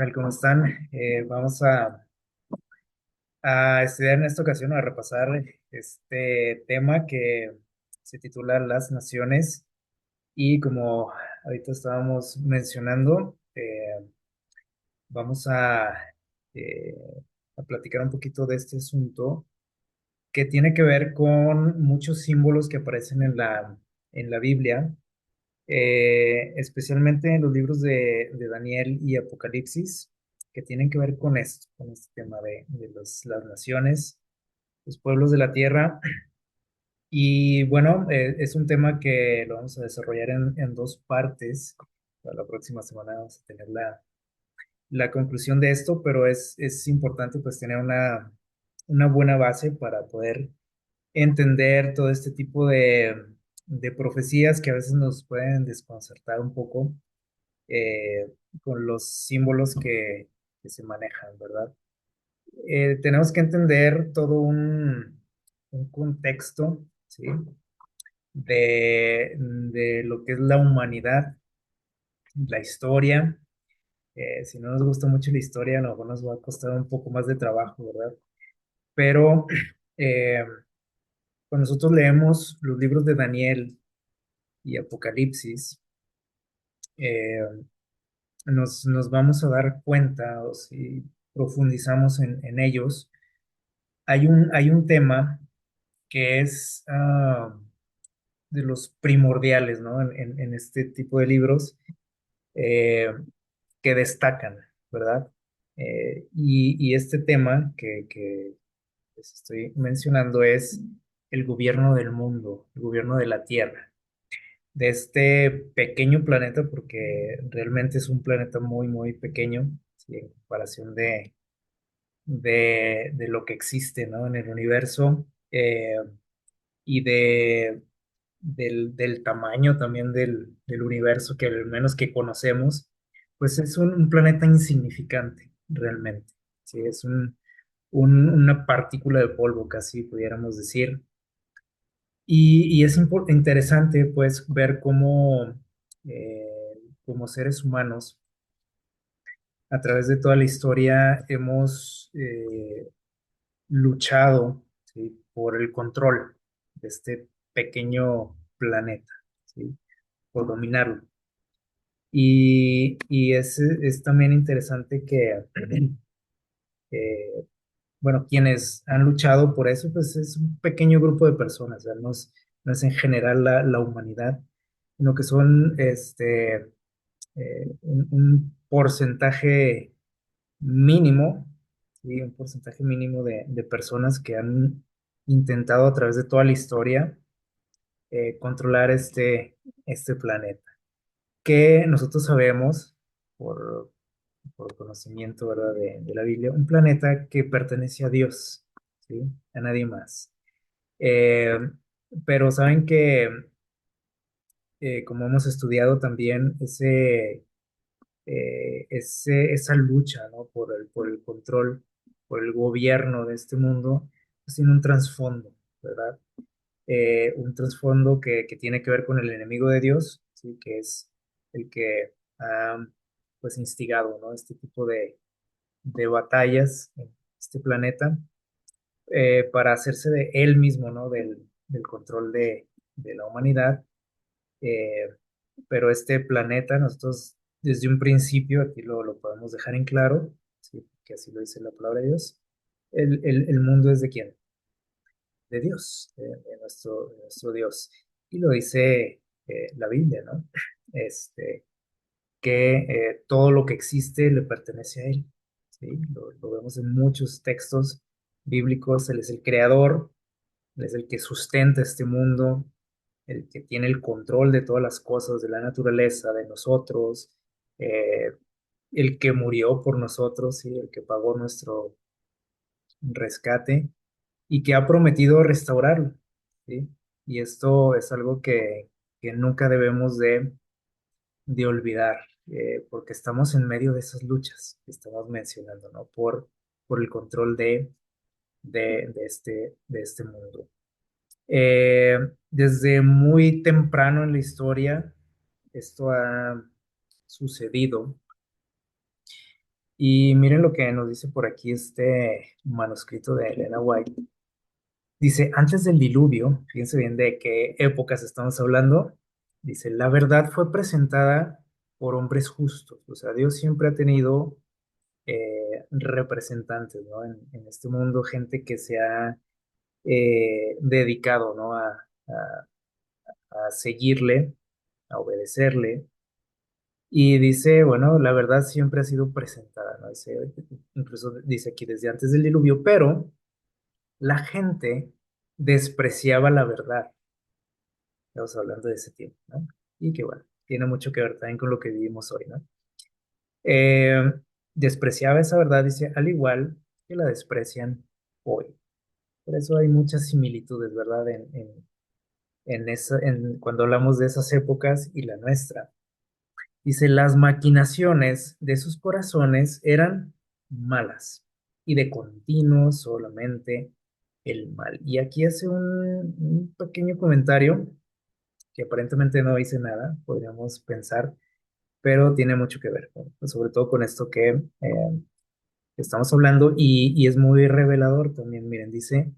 Tal como están, vamos a estudiar en esta ocasión, a repasar este tema que se titula Las Naciones. Y como ahorita estábamos mencionando, vamos eh, a platicar un poquito de este asunto que tiene que ver con muchos símbolos que aparecen en la Biblia, especialmente en los libros de Daniel y Apocalipsis, que tienen que ver con este tema de las naciones, los pueblos de la tierra. Y bueno, es un tema que lo vamos a desarrollar en dos partes. Para la próxima semana vamos a tener la conclusión de esto, pero es importante pues tener una buena base para poder entender todo este tipo de profecías que a veces nos pueden desconcertar un poco, eh, con los símbolos que se manejan, ¿verdad? Tenemos que entender todo un contexto, ¿sí? De lo que es la humanidad, la historia. Si no nos gusta mucho la historia, a lo mejor nos va a costar un poco más de trabajo, ¿verdad? Pero eh, cuando nosotros leemos los libros de Daniel y Apocalipsis, eh, nos vamos a dar cuenta, o si profundizamos en ellos, hay un tema que es de los primordiales, ¿no? En este tipo de libros, eh, que destacan, ¿verdad? Y este tema que les estoy mencionando es el gobierno del mundo, el gobierno de la Tierra, de este pequeño planeta, porque realmente es un planeta muy, muy pequeño, ¿sí? En comparación de lo que existe, ¿no? En el universo, y del tamaño también del universo, que al menos que conocemos, pues es un planeta insignificante, realmente. Sí, es una partícula de polvo, casi pudiéramos decir. Y es interesante, pues, ver cómo, eh, como seres humanos, a través de toda la historia, hemos luchado, ¿sí? Por el control de este pequeño planeta, ¿sí? Por dominarlo. Y es también interesante que, bueno, quienes han luchado por eso, pues es un pequeño grupo de personas, ¿verdad? No es en general la humanidad, sino que son un porcentaje mínimo, ¿sí? Un porcentaje mínimo de personas que han intentado a través de toda la historia controlar este planeta, que nosotros sabemos por, por conocimiento, ¿verdad? De la Biblia, un planeta que pertenece a Dios, ¿sí? A nadie más. Eh, pero saben que, como hemos estudiado también, esa lucha, ¿no? Por el control, por el gobierno de este mundo, pues tiene un trasfondo, ¿verdad? Un trasfondo que tiene que ver con el enemigo de Dios, ¿sí? Que es el que ha, pues, instigado, ¿no? Este tipo de batallas en este planeta, para hacerse de él mismo, ¿no? Del control de la humanidad. Eh, pero este planeta, nosotros desde un principio, aquí lo podemos dejar en claro, ¿sí? Que así lo dice la palabra de Dios, el mundo es de quién, de Dios, de nuestro Dios. Y lo dice la Biblia, ¿no? Este, que todo lo que existe le pertenece a Él, ¿sí? Lo vemos en muchos textos bíblicos. Él es el creador, Él es el que sustenta este mundo, el que tiene el control de todas las cosas, de la naturaleza, de nosotros, eh, el que murió por nosotros, ¿sí? El que pagó nuestro rescate y que ha prometido restaurarlo, ¿sí? Y esto es algo que nunca debemos de olvidar, porque estamos en medio de esas luchas que estamos mencionando, ¿no? Por el control de este mundo. Eh, Desde muy temprano en la historia, esto ha sucedido Y miren lo que nos dice por aquí este manuscrito de Elena White. Dice, antes del diluvio, fíjense bien de qué épocas estamos hablando, dice, la verdad fue presentada por hombres justos. O sea, Dios siempre ha tenido representantes, ¿no? En este mundo, gente que se ha dedicado, ¿no? A seguirle, a obedecerle. Y dice, bueno, la verdad siempre ha sido presentada, ¿no? Dice, incluso dice aquí desde antes del diluvio, pero la gente despreciaba la verdad. Estamos hablando de ese tiempo, ¿no? Y que bueno, tiene mucho que ver también con lo que vivimos hoy, ¿no? Eh, Despreciaba esa verdad, dice, al igual que la desprecian hoy. Por eso hay muchas similitudes, ¿verdad? Cuando hablamos de esas épocas y la nuestra. Dice, las maquinaciones de sus corazones eran malas y de continuo solamente el mal. Y aquí hace un pequeño comentario que aparentemente no dice nada, podríamos pensar, pero tiene mucho que ver, ¿no? Pues sobre todo con esto que estamos hablando y es muy revelador también. Miren, dice,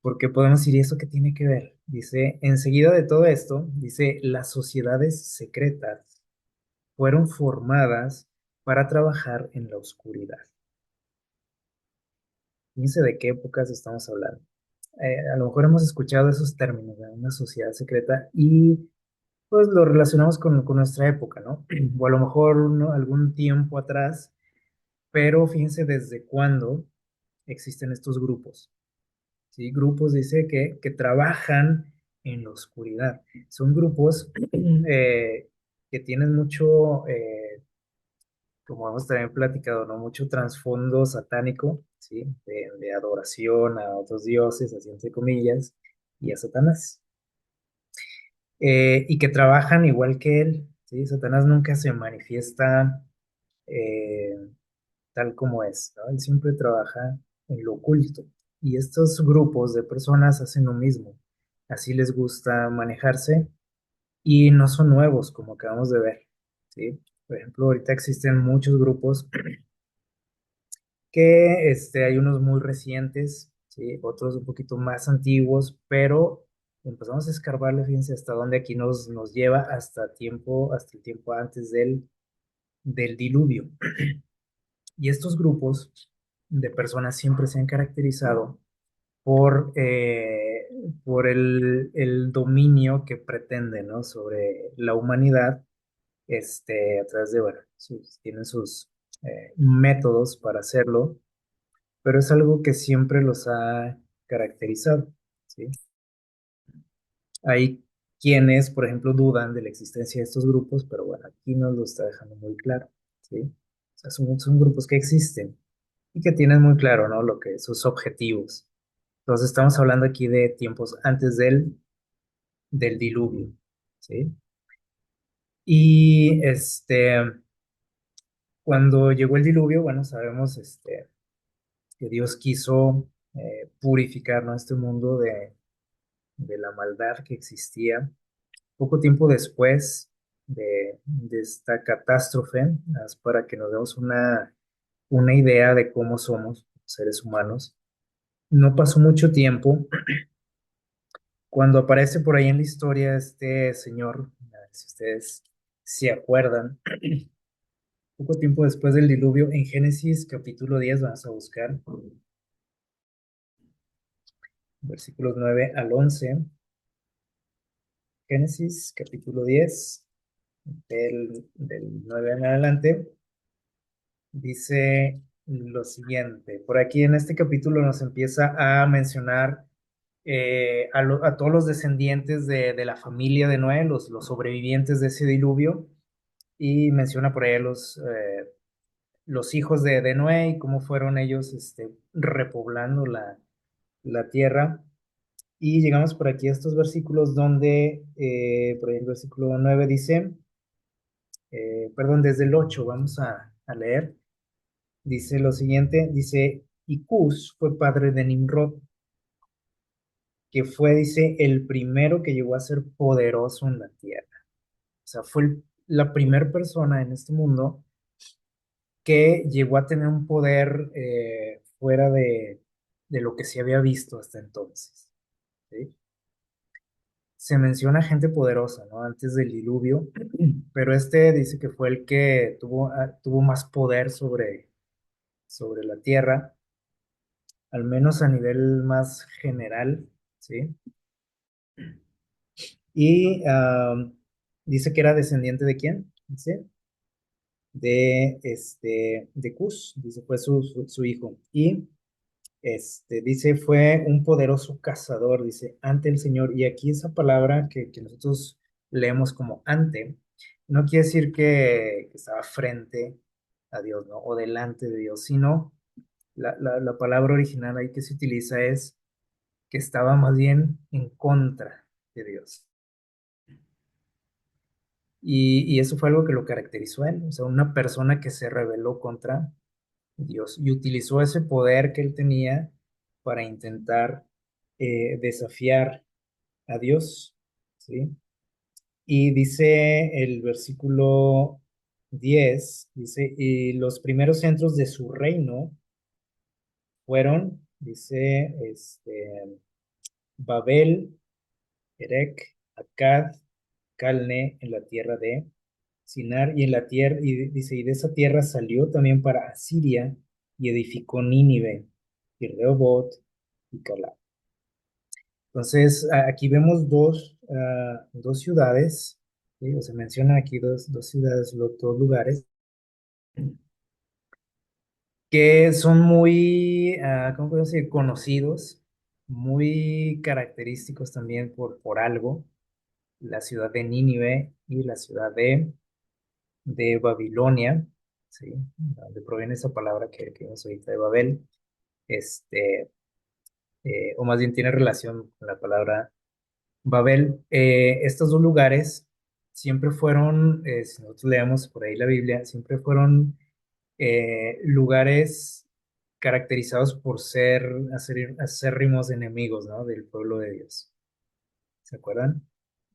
porque podemos decir, ¿y eso qué tiene que ver? Dice, enseguida de todo esto, dice, las sociedades secretas fueron formadas para trabajar en la oscuridad. Fíjense de qué épocas estamos hablando. A lo mejor hemos escuchado esos términos de una sociedad secreta y pues lo relacionamos con nuestra época, ¿no? O a lo mejor algún tiempo atrás, pero fíjense desde cuándo existen estos grupos, ¿sí? Grupos, dice, que trabajan en la oscuridad. Son grupos que tienen mucho, como hemos también platicado, ¿no? Mucho trasfondo satánico, ¿sí? De adoración a otros dioses, así entre comillas, y a Satanás. Y que trabajan igual que él, ¿sí? Satanás nunca se manifiesta eh, tal como es, ¿no? Él siempre trabaja en lo oculto. Y estos grupos de personas hacen lo mismo. Así les gusta manejarse y no son nuevos, como acabamos de ver, ¿sí? Por ejemplo, ahorita existen muchos grupos que hay unos muy recientes, ¿sí? Otros un poquito más antiguos, pero empezamos a escarbarle, fíjense, hasta dónde aquí nos lleva hasta el tiempo antes del diluvio. Y estos grupos de personas siempre se han caracterizado por, por el dominio que pretenden, ¿no? Sobre la humanidad, a través de, bueno, tienen sus métodos para hacerlo, pero es algo que siempre los ha caracterizado, ¿sí? Hay quienes, por ejemplo, dudan de la existencia de estos grupos, pero bueno, aquí nos lo está dejando muy claro, ¿sí? O sea, son grupos que existen y que tienen muy claro, ¿no? Lo que sus objetivos. Entonces estamos hablando aquí de tiempos antes del diluvio, ¿sí? Y cuando llegó el diluvio, bueno, sabemos que Dios quiso purificar, ¿no? Este mundo de la maldad que existía. Poco tiempo después de esta catástrofe, para que nos demos una idea de cómo somos seres humanos, no pasó mucho tiempo cuando aparece por ahí en la historia este señor, si ustedes se acuerdan, poco tiempo después del diluvio, en Génesis capítulo 10 vamos a buscar versículos 9 al 11. Génesis capítulo 10 del 9 en adelante, dice lo siguiente. Por aquí en este capítulo nos empieza a mencionar a todos los descendientes de la familia de Noé, los sobrevivientes de ese diluvio, y menciona por ahí los hijos de Noé y cómo fueron ellos repoblando la tierra. Y llegamos por aquí a estos versículos donde, por ahí el versículo 9 dice, perdón, desde el 8 vamos a leer, dice lo siguiente, dice, y Cus fue padre de Nimrod, que fue, dice, el primero que llegó a ser poderoso en la tierra. O sea, fue la primera persona en este mundo que llegó a tener un poder fuera de lo que se había visto hasta entonces. ¿Sí? Se menciona gente poderosa, ¿no? Antes del diluvio, pero este dice que fue el que tuvo más poder sobre la tierra, al menos a nivel más general, ¿sí? Y dice que era descendiente de quién, dice, de Cus, dice, fue su hijo. Y dice, fue un poderoso cazador, dice, ante el Señor. Y aquí esa palabra que nosotros leemos como ante, no quiere decir que estaba frente a Dios, ¿no? O delante de Dios, sino la palabra original ahí que se utiliza es que estaba más bien en contra de Dios. Y eso fue algo que lo caracterizó a él, o sea, una persona que se rebeló contra Dios y utilizó ese poder que él tenía para intentar desafiar a Dios, ¿sí? Y dice el versículo 10 dice, y los primeros centros de su reino fueron, dice, Babel, Erec, Akkad, Calne, en la tierra de Sinar, y en la tierra, y dice, y de esa tierra salió también para Asiria, y edificó Nínive, y Rehoboth, y Calá. Entonces, aquí vemos dos ciudades, ¿sí? O se menciona aquí dos ciudades, dos lugares, que son muy, ¿cómo puedo decir? Conocidos, muy característicos también por algo, la ciudad de Nínive y la ciudad de Babilonia, ¿sí? Donde proviene esa palabra que vimos ahorita de Babel, este, o más bien tiene relación con la palabra Babel. Estos dos lugares siempre fueron, si nosotros leemos por ahí la Biblia, siempre fueron lugares caracterizados por ser acérrimos enemigos, ¿no? Del pueblo de Dios. ¿Se acuerdan?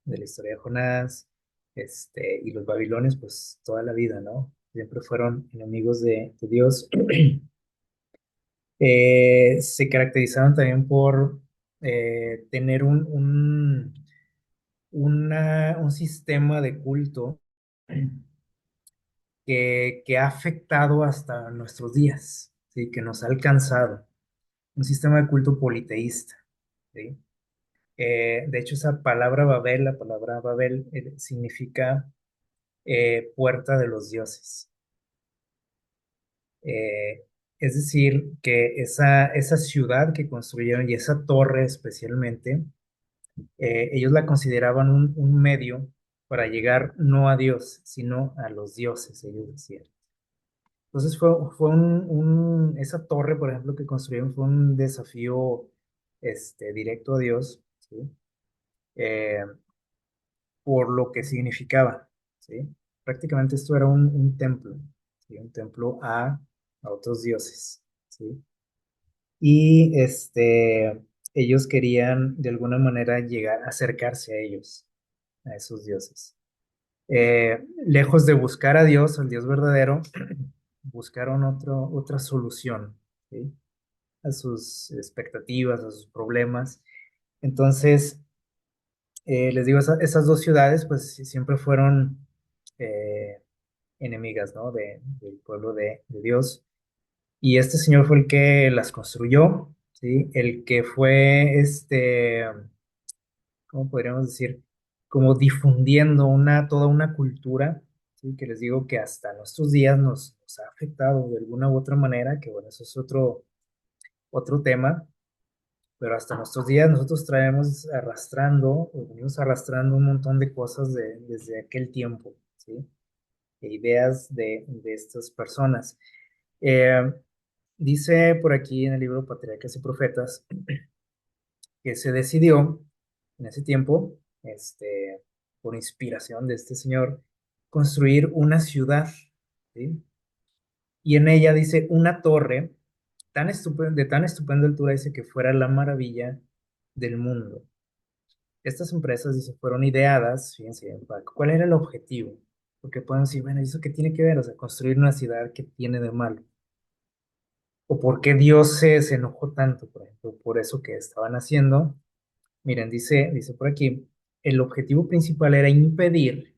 De la historia de Jonás, y los babilonios, pues toda la vida, ¿no? Siempre fueron enemigos de Dios. Se caracterizaron también por tener un sistema de culto que ha afectado hasta nuestros días, ¿sí? Que nos ha alcanzado. Un sistema de culto politeísta, ¿sí? De hecho, esa palabra Babel, la palabra Babel, significa puerta de los dioses. Eh, es decir, que esa ciudad que construyeron y esa torre especialmente, ellos la consideraban un medio para llegar no a Dios, sino a los dioses, ellos decían. Entonces esa torre, por ejemplo, que construyeron fue un desafío directo a Dios, ¿sí? Eh, por lo que significaba, ¿sí? Prácticamente esto era un templo, ¿sí? Un templo a otros dioses, ¿sí? Y ellos querían de alguna manera llegar, acercarse a ellos, a esos dioses. Lejos de buscar a Dios, al Dios verdadero, buscaron otra solución, ¿sí? A sus expectativas, a sus problemas. Entonces, les digo, esas dos ciudades, pues siempre fueron eh, enemigas, ¿no? Del pueblo de Dios. Y este señor fue el que las construyó, ¿sí? El que fue, ¿cómo podríamos decir? Como difundiendo toda una cultura, ¿sí? Que les digo que hasta nuestros días nos ha afectado de alguna u otra manera, que bueno, eso es otro tema, pero hasta nuestros días nosotros traemos arrastrando, o venimos arrastrando un montón de cosas desde aquel tiempo, ¿sí? E ideas de estas personas. Eh, Dice por aquí en el libro Patriarcas y Profetas que se decidió en ese tiempo, por inspiración de este señor, construir una ciudad, ¿sí? Y en ella dice una torre de tan estupenda altura, dice que fuera la maravilla del mundo. Estas empresas, dice, fueron ideadas, fíjense, ¿cuál era el objetivo? Porque podemos decir, bueno, ¿y eso qué tiene que ver? O sea, construir una ciudad, ¿qué tiene de malo? ¿O por qué Dios se enojó tanto, por ejemplo, por eso que estaban haciendo? Miren, dice por aquí, el objetivo principal era impedir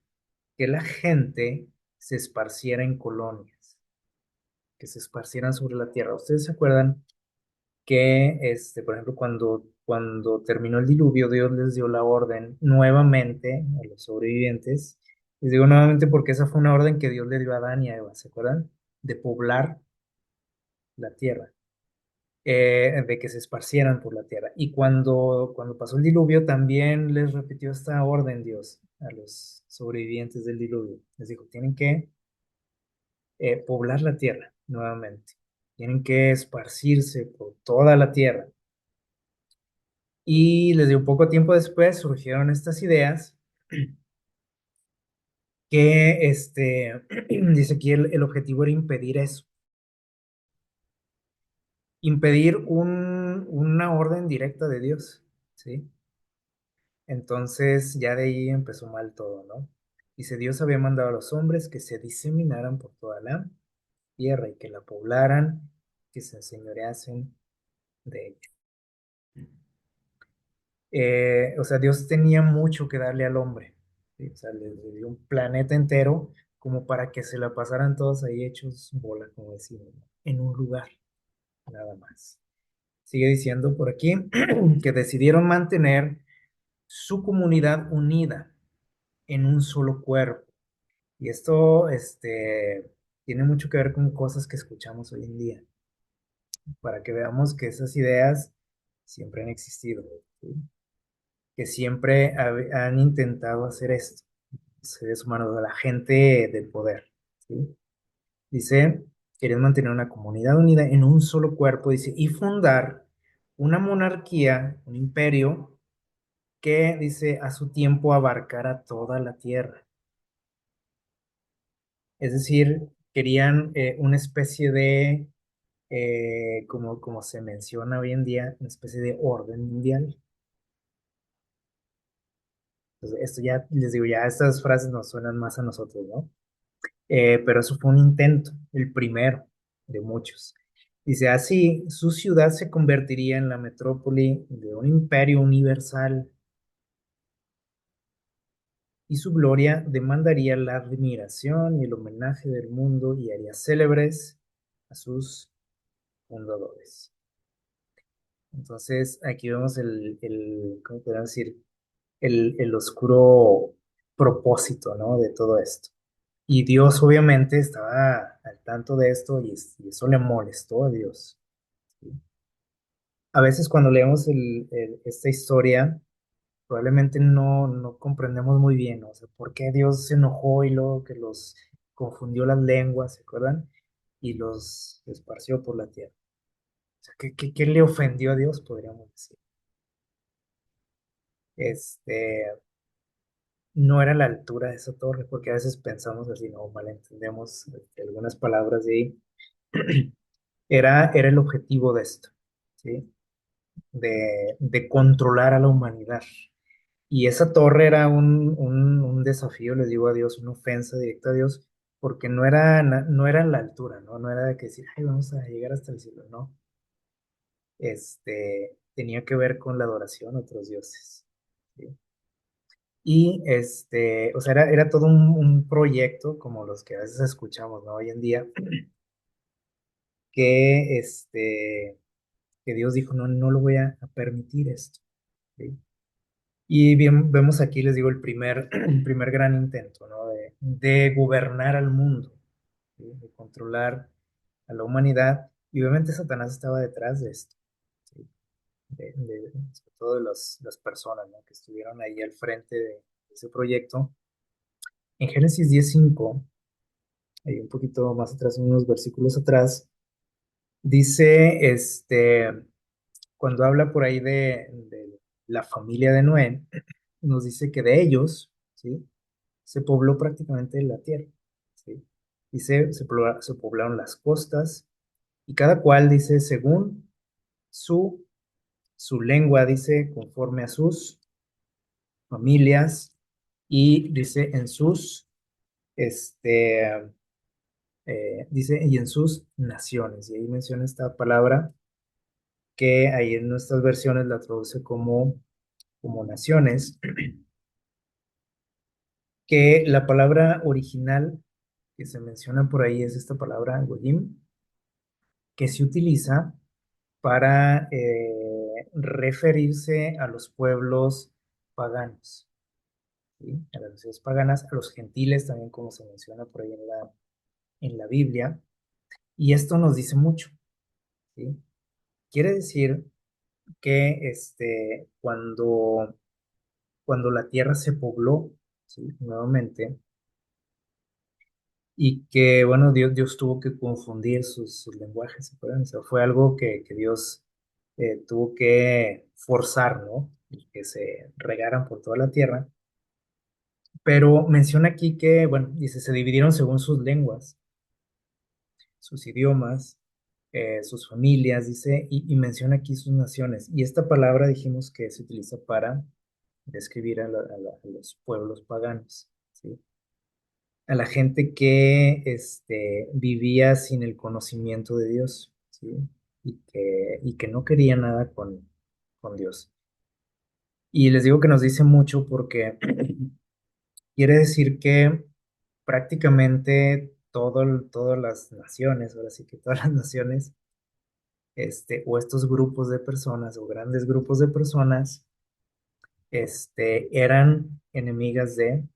que la gente se esparciera en colonias, que se esparcieran sobre la tierra. ¿Ustedes se acuerdan que, por ejemplo, cuando terminó el diluvio, Dios les dio la orden nuevamente a los sobrevivientes? Les digo nuevamente porque esa fue una orden que Dios le dio a Adán y a Eva, ¿se acuerdan? De poblar la tierra, de que se esparcieran por la tierra. Y cuando pasó el diluvio, también les repitió esta orden Dios a los sobrevivientes del diluvio. Les dijo, tienen que poblar la tierra nuevamente. Tienen que esparcirse por toda la tierra. Y les dio poco tiempo después, surgieron estas ideas que, dice aquí, el objetivo era impedir eso, impedir una orden directa de Dios, ¿sí? Entonces ya de ahí empezó mal todo, ¿no? Dice, Dios había mandado a los hombres que se diseminaran por toda la tierra y que la poblaran, que se enseñoreasen de ella. O sea, Dios tenía mucho que darle al hombre, ¿sí? O sea, le dio un planeta entero como para que se la pasaran todos ahí hechos bola, como decimos, ¿no? En un lugar, nada más. Sigue diciendo por aquí que decidieron mantener su comunidad unida en un solo cuerpo. Y esto, tiene mucho que ver con cosas que escuchamos hoy en día, para que veamos que esas ideas siempre han existido, ¿sí? Que siempre han intentado hacer esto, los seres humanos, la gente del poder, ¿sí? Dice, querían mantener una comunidad unida en un solo cuerpo, dice, y fundar una monarquía, un imperio, que, dice, a su tiempo abarcara toda la tierra. Es decir, querían una especie de, como se menciona hoy en día, una especie de orden mundial. Entonces, esto ya, les digo, ya estas frases nos suenan más a nosotros, ¿no? Pero eso fue un intento, el primero de muchos. Dice, así, su ciudad se convertiría en la metrópoli de un imperio universal y su gloria demandaría la admiración y el homenaje del mundo y haría célebres a sus fundadores. Entonces, aquí vemos ¿cómo podríamos decir? El oscuro propósito, ¿no? De todo esto. Y Dios obviamente estaba al tanto de esto y eso le molestó a Dios, ¿sí? A veces cuando leemos esta historia, probablemente no comprendemos muy bien, ¿no? O sea, por qué Dios se enojó y luego que los confundió las lenguas, ¿se acuerdan? Y los esparció por la tierra. O sea, ¿qué le ofendió a Dios? Podríamos decir. Este, no era la altura de esa torre, porque a veces pensamos así, no malentendemos algunas palabras de ahí. Era el objetivo de esto, ¿sí? De controlar a la humanidad. Y esa torre era un desafío, les digo a Dios, una ofensa directa a Dios, porque no era la altura, ¿no? No era de que decir, ay, vamos a llegar hasta el cielo, no. Tenía que ver con la adoración a otros dioses, ¿sí? Y o sea, era todo un proyecto como los que a veces escuchamos, ¿no? Hoy en día, que, que Dios dijo, no, no lo voy a permitir esto, ¿sí? Y bien, vemos aquí, les digo, el primer gran intento, ¿no? De gobernar al mundo, ¿sí? De controlar a la humanidad. Y obviamente Satanás estaba detrás de esto, ¿sí? Sobre todo de las personas, ¿no? Que estuvieron ahí al frente de ese proyecto. En Génesis 10:5, ahí un poquito más atrás, unos versículos atrás, dice, cuando habla por ahí de la familia de Noé, nos dice que de ellos, ¿sí? Se pobló prácticamente la tierra, ¿sí? Dice, se poblaron las costas y cada cual dice según su, su lengua, dice conforme a sus familias y dice en sus Este, dice, y en sus naciones, y ahí menciona esta palabra que ahí en nuestras versiones la traduce como naciones, que la palabra original que se menciona por ahí es esta palabra Goyim, que se utiliza para referirse a los pueblos paganos, ¿sí? A las naciones paganas, a los gentiles también como se menciona por ahí en la Biblia, y esto nos dice mucho, ¿sí? Quiere decir que cuando la tierra se pobló, ¿sí? Nuevamente, y que, bueno, Dios tuvo que confundir sus lenguajes, ¿se acuerdan? O sea, fue algo que Dios tuvo que forzar, ¿no? Y que se regaran por toda la tierra. Pero menciona aquí que, bueno, dice, se dividieron según sus lenguas, sus idiomas, sus familias, dice, y menciona aquí sus naciones. Y esta palabra dijimos que se utiliza para describir a los pueblos paganos, ¿sí? A la gente que vivía sin el conocimiento de Dios, ¿sí? Y que no quería nada con Dios. Y les digo que nos dice mucho porque quiere decir que prácticamente todas las naciones, ahora sí que todas las naciones, o estos grupos de personas o grandes grupos de personas, eran enemigas de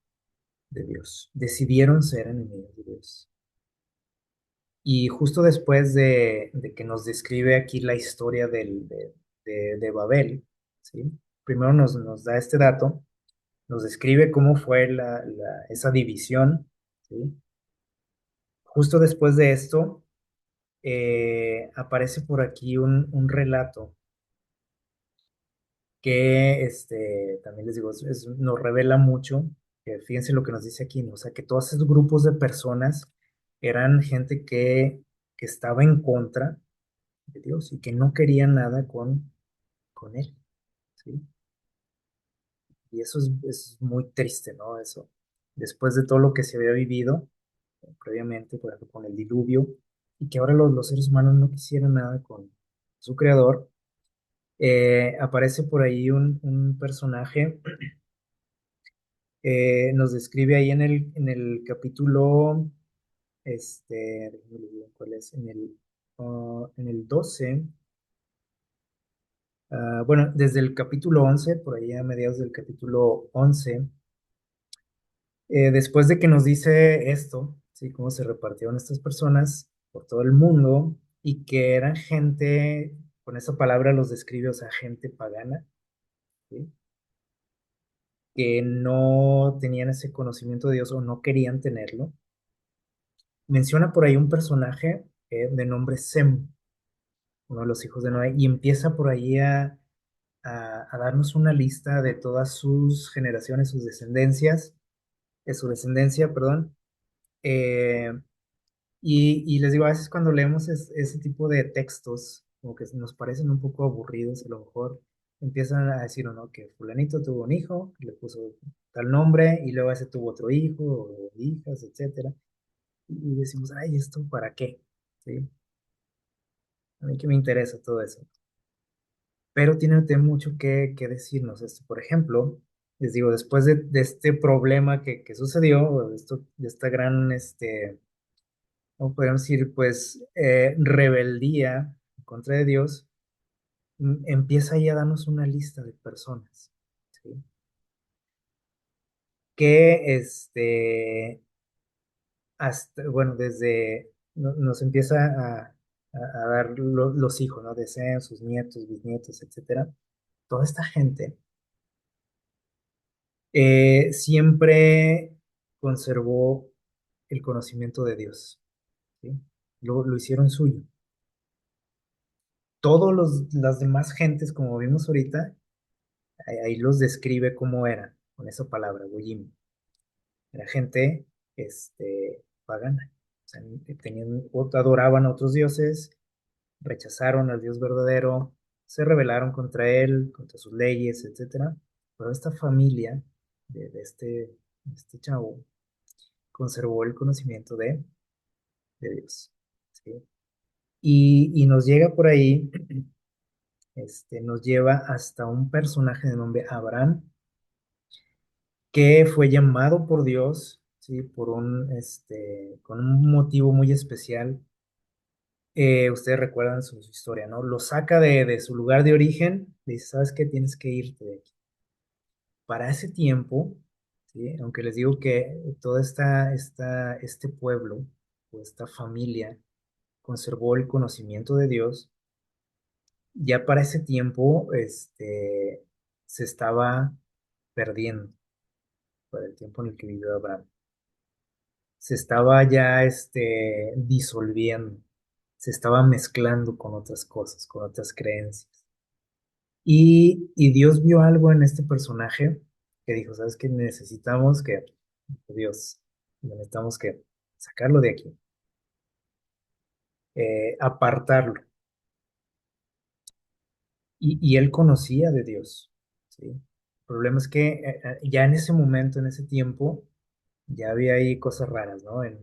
Dios, decidieron ser enemigas de Dios. Y justo después de que nos describe aquí la historia de Babel, ¿sí? Primero nos da este dato, nos describe cómo fue esa división, ¿sí? Justo después de esto, aparece por aquí un relato que también les digo, nos revela mucho, que fíjense lo que nos dice aquí, ¿no? O sea, que todos esos grupos de personas eran gente que estaba en contra de Dios y que no quería nada con Él, ¿sí? Y eso es muy triste, ¿no? Eso, después de todo lo que se había vivido previamente, por ejemplo, con el diluvio, y que ahora los seres humanos no quisieran nada con su creador. Aparece por ahí un personaje, nos describe ahí en el capítulo, déjenme les digo cuál es, en el 12, bueno, desde el capítulo 11 por ahí a mediados del capítulo 11, después de que nos dice esto, ¿sí? Cómo se repartieron estas personas por todo el mundo y que eran gente, con esa palabra los describe, o sea, gente pagana, ¿sí? Que no tenían ese conocimiento de Dios o no querían tenerlo. Menciona por ahí un personaje de nombre Sem, uno de los hijos de Noé, y empieza por ahí a darnos una lista de todas sus generaciones, sus descendencias, de su descendencia, perdón. Eh, y les digo, a veces cuando leemos ese tipo de textos, como que nos parecen un poco aburridos, a lo mejor empiezan a decir, ¿no? Que fulanito tuvo un hijo, que le puso tal nombre, y luego ese tuvo otro hijo, o hijas, etcétera. Y decimos, ay, ¿esto para qué? ¿Sí? A mí que me interesa todo eso. Pero tiene mucho que decirnos esto. Por ejemplo, les digo, después de este problema que sucedió, o de esta gran, ¿cómo podemos decir? Pues rebeldía en contra de Dios, empieza ahí a darnos una lista de personas, ¿sí? Que hasta, bueno, nos empieza a dar los hijos, ¿no? De Sem, sus nietos, bisnietos, etcétera. Toda esta gente siempre conservó el conocimiento de Dios, ¿sí? Lo hicieron suyo. Las demás gentes, como vimos ahorita, ahí los describe cómo eran, con esa palabra, Goyim. Era gente, pagana. O sea, adoraban a otros dioses, rechazaron al Dios verdadero, se rebelaron contra él, contra sus leyes, etcétera. Pero esta familia de este chavo conservó el conocimiento de Dios. ¿Sí? Y nos llega por ahí, nos lleva hasta un personaje de nombre Abraham, que fue llamado por Dios, ¿sí? Con un motivo muy especial. Ustedes recuerdan su historia, ¿no? Lo saca de su lugar de origen, le dice, ¿sabes qué? Tienes que irte de aquí. Para ese tiempo, ¿sí? Aunque les digo que todo este pueblo o esta familia conservó el conocimiento de Dios, ya para ese tiempo, se estaba perdiendo por el tiempo en el que vivió Abraham. Se estaba ya, disolviendo, se estaba mezclando con otras cosas, con otras creencias. Y Dios vio algo en este personaje que dijo, ¿sabes qué? Dios, necesitamos que sacarlo de aquí, apartarlo. Y él conocía de Dios, ¿sí? El problema es que ya en ese momento, en ese tiempo, ya había ahí cosas raras, ¿no? En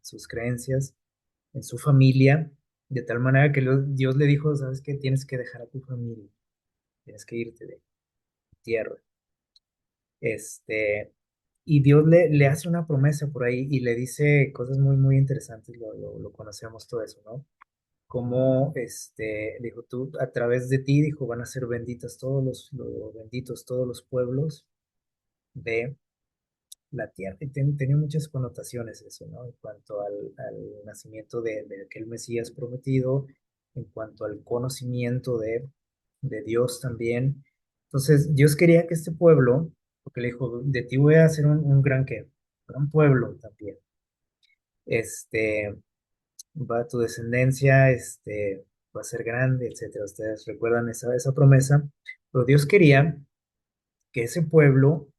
sus creencias, en su familia, de tal manera que Dios le dijo, ¿sabes qué? Tienes que dejar a tu familia, tienes que irte de tierra. Este, y Dios le hace una promesa por ahí y le dice cosas muy, muy interesantes, lo conocemos todo eso, ¿no? Como, dijo, tú, a través de ti, dijo, van a ser benditas benditos todos los pueblos de la tierra. Y tenía muchas connotaciones eso, ¿no? En cuanto al nacimiento de aquel Mesías prometido, en cuanto al conocimiento de Dios también. Entonces, Dios quería que este pueblo, porque le dijo, de ti voy a hacer un gran, ¿qué? Gran pueblo también. Este, va tu descendencia, va a ser grande, etcétera. Ustedes recuerdan esa promesa, pero Dios quería que ese pueblo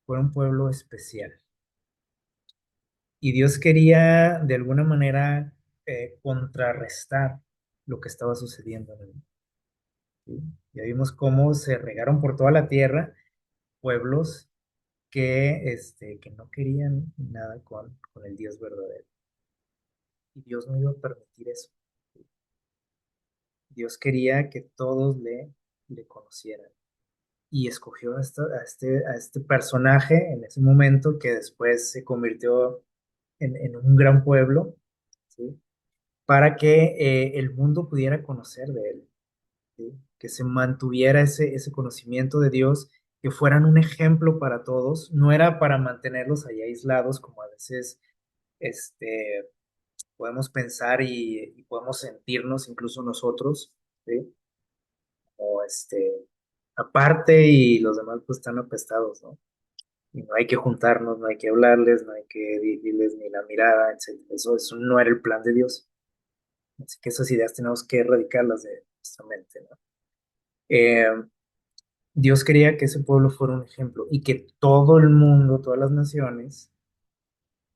fuera un pueblo especial. Y Dios quería de alguna manera contrarrestar lo que estaba sucediendo en el mundo. ¿Sí? Ya vimos cómo se regaron por toda la tierra pueblos que no querían nada con el Dios verdadero. Y Dios no iba a permitir eso. Dios quería que todos le conocieran. Y escogió a este personaje en ese momento que después se convirtió en un gran pueblo, ¿sí? Para que el mundo pudiera conocer de él, ¿sí? Que se mantuviera ese conocimiento de Dios, que fueran un ejemplo para todos. No era para mantenerlos allá aislados, como a veces este, podemos pensar y podemos sentirnos incluso nosotros, ¿sí? O aparte y los demás pues están apestados, ¿no? Y no hay que juntarnos, no hay que hablarles, no hay que dirigirles ni la mirada, etc. Eso no era el plan de Dios. Así que esas ideas tenemos que erradicarlas de nuestra mente, ¿no? Eh, Dios quería que ese pueblo fuera un ejemplo y que todo el mundo, todas las naciones,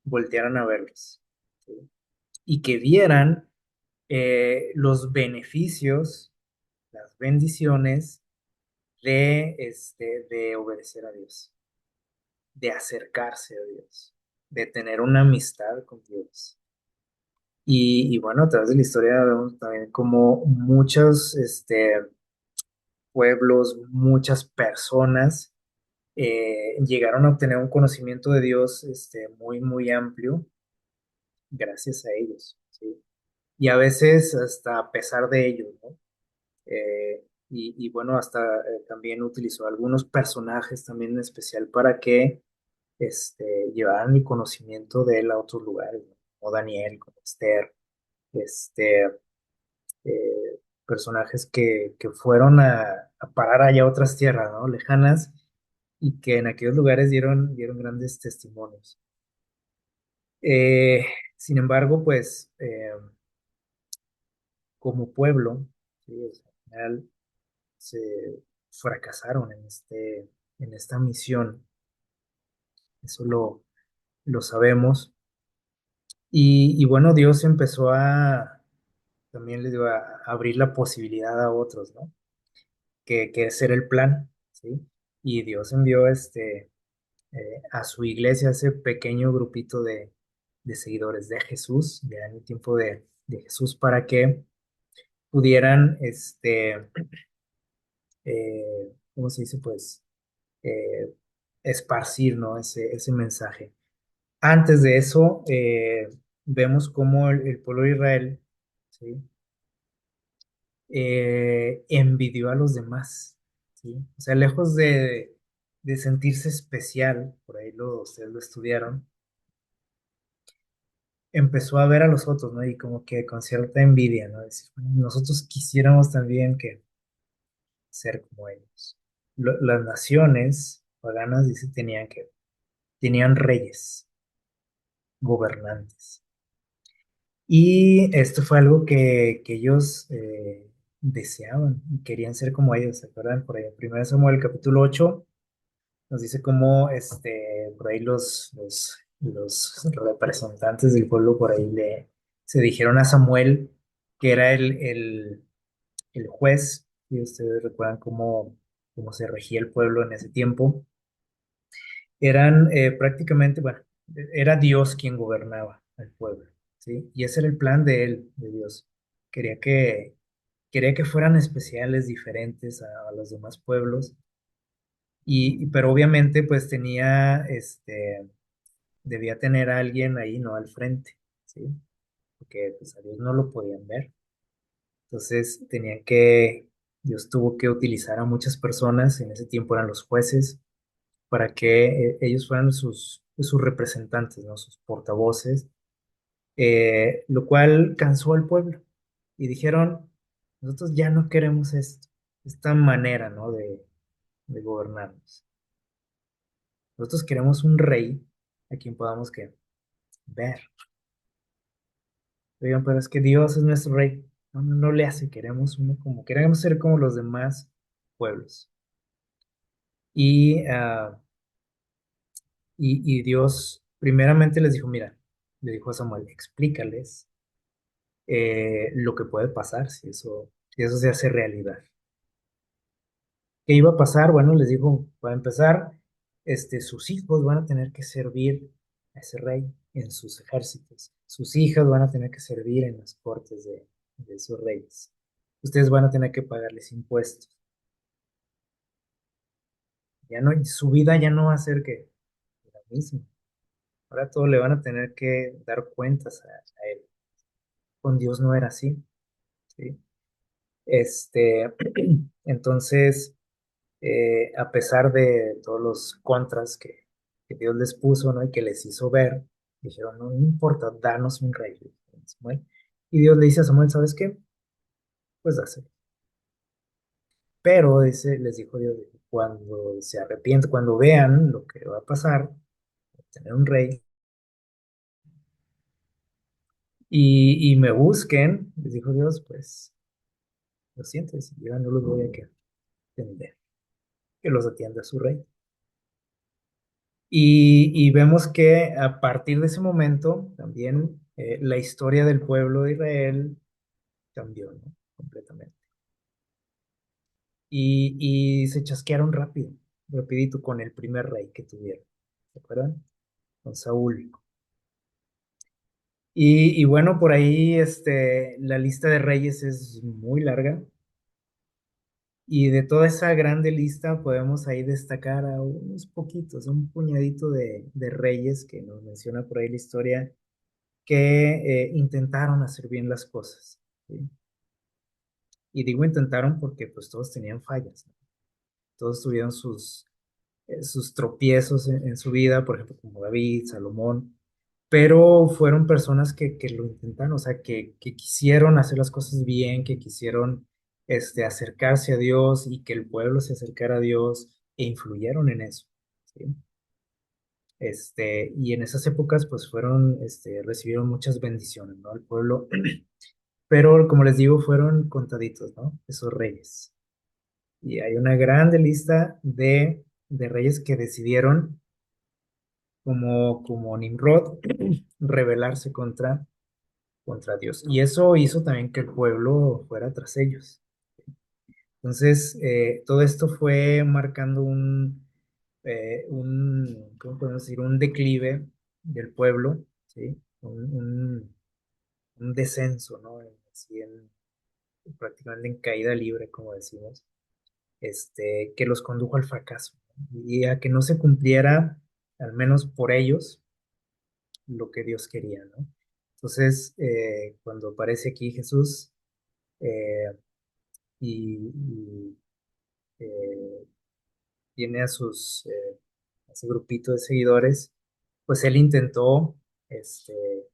voltearan a verlos, ¿sí? Y que vieran los beneficios, las bendiciones de obedecer a Dios, de acercarse a Dios, de tener una amistad con Dios. Y bueno, a través de la historia vemos también como muchos pueblos, muchas personas llegaron a obtener un conocimiento de Dios muy, muy amplio gracias a ellos, ¿sí? Y a veces hasta a pesar de ellos, ¿no? Y bueno, hasta también utilizó algunos personajes también en especial para que llevaran el conocimiento de él a otros lugares, ¿no? Como Daniel, como Esther, este, personajes que fueron a parar allá a otras tierras, ¿no? Lejanas y que en aquellos lugares dieron grandes testimonios. Eh, Sin embargo, pues como pueblo, ¿sí? O sea, al final se fracasaron en esta misión, eso lo sabemos. Y bueno, Dios empezó también les digo, a abrir la posibilidad a otros, ¿no? Que ese era el plan, ¿sí? Y Dios envió a su iglesia, a ese pequeño grupito de seguidores de Jesús, ya en el tiempo de Jesús, para que pudieran, ¿cómo se dice? Pues, eh, esparcir, ¿no? Ese mensaje. Antes de eso, vemos cómo el pueblo de Israel, ¿sí? Envidió a los demás, ¿sí? O sea, lejos de sentirse especial, por ahí ustedes lo estudiaron, empezó a ver a los otros, ¿no? Y como que con cierta envidia, ¿no? Decir, "Bueno, nosotros quisiéramos también que ser como ellos". Las naciones paganas, dice, tenían reyes, gobernantes. Y esto fue algo que ellos deseaban y querían ser como ellos, ¿se acuerdan? Por ahí en 1 Samuel capítulo 8 nos dice cómo por ahí los representantes del pueblo por ahí se dijeron a Samuel, que era el juez, y ustedes recuerdan cómo se regía el pueblo en ese tiempo. Eran prácticamente, bueno, era Dios quien gobernaba al pueblo, ¿sí? Y ese era el plan de él, de Dios. Quería que, quería que fueran especiales, diferentes a los demás pueblos, pero obviamente pues debía tener a alguien ahí, ¿no? Al frente, ¿sí? Porque pues a Dios no lo podían ver. Entonces Dios tuvo que utilizar a muchas personas, en ese tiempo eran los jueces, para que ellos fueran sus representantes, ¿no? Sus portavoces, lo cual cansó al pueblo y dijeron, nosotros ya no queremos esta manera, ¿no? de gobernarnos. Nosotros queremos un rey a quien podamos ver. Oigan, pero es que Dios es nuestro rey. No, no, no le hace, queremos ser como los demás pueblos. Y, ah, y Dios primeramente les dijo, mira, le dijo a Samuel, explícales lo que puede pasar si eso se hace realidad. ¿Qué iba a pasar? Bueno, les dijo, para empezar, sus hijos van a tener que servir a ese rey en sus ejércitos. Sus hijas van a tener que servir en las cortes de esos reyes. Ustedes van a tener que pagarles impuestos. Ya no, su vida ya no va a ser que la misma. Ahora todo le van a tener que dar cuentas a él. Con Dios no era así, ¿sí? Este, entonces, a pesar de todos los contras que Dios les puso, ¿no? Y que les hizo ver, dijeron, no, no importa, danos un rey, Samuel. Y Dios le dice a Samuel, ¿sabes qué? Pues dáselo. Pero les dijo Dios, cuando se arrepienten, cuando vean lo que va a pasar, tener un rey, y me busquen, les dijo Dios, pues lo siento, yo no los voy a atender, que los atienda su rey. Y vemos que a partir de ese momento también la historia del pueblo de Israel cambió, ¿no? Completamente. Y se chasquearon rápido, rapidito con el primer rey que tuvieron. ¿Se acuerdan? Con Saúl. Y bueno, por ahí la lista de reyes es muy larga. Y de toda esa grande lista podemos ahí destacar a unos poquitos, un puñadito de reyes que nos menciona por ahí la historia que intentaron hacer bien las cosas, ¿sí? Y digo intentaron porque pues todos tenían fallas, ¿no? Todos tuvieron sus tropiezos en su vida, por ejemplo, como David, Salomón, pero fueron personas que lo intentaron, o sea, que quisieron hacer las cosas bien, que quisieron acercarse a Dios y que el pueblo se acercara a Dios e influyeron en eso, ¿sí? Y en esas épocas pues recibieron muchas bendiciones, ¿no? El pueblo. Pero como les digo, fueron contaditos, ¿no? Esos reyes. Y hay una grande lista de reyes que decidieron, como Nimrod, rebelarse contra Dios. Y eso hizo también que el pueblo fuera tras ellos. Entonces, todo esto fue marcando ¿cómo podemos decir? Un declive del pueblo, ¿sí? Un descenso, ¿no? Así prácticamente en caída libre, como decimos, que los condujo al fracaso, ¿no? Y a que no se cumpliera, al menos por ellos, lo que Dios quería, ¿no? Entonces, cuando aparece aquí Jesús eh, y tiene a ese grupito de seguidores, pues él intentó este,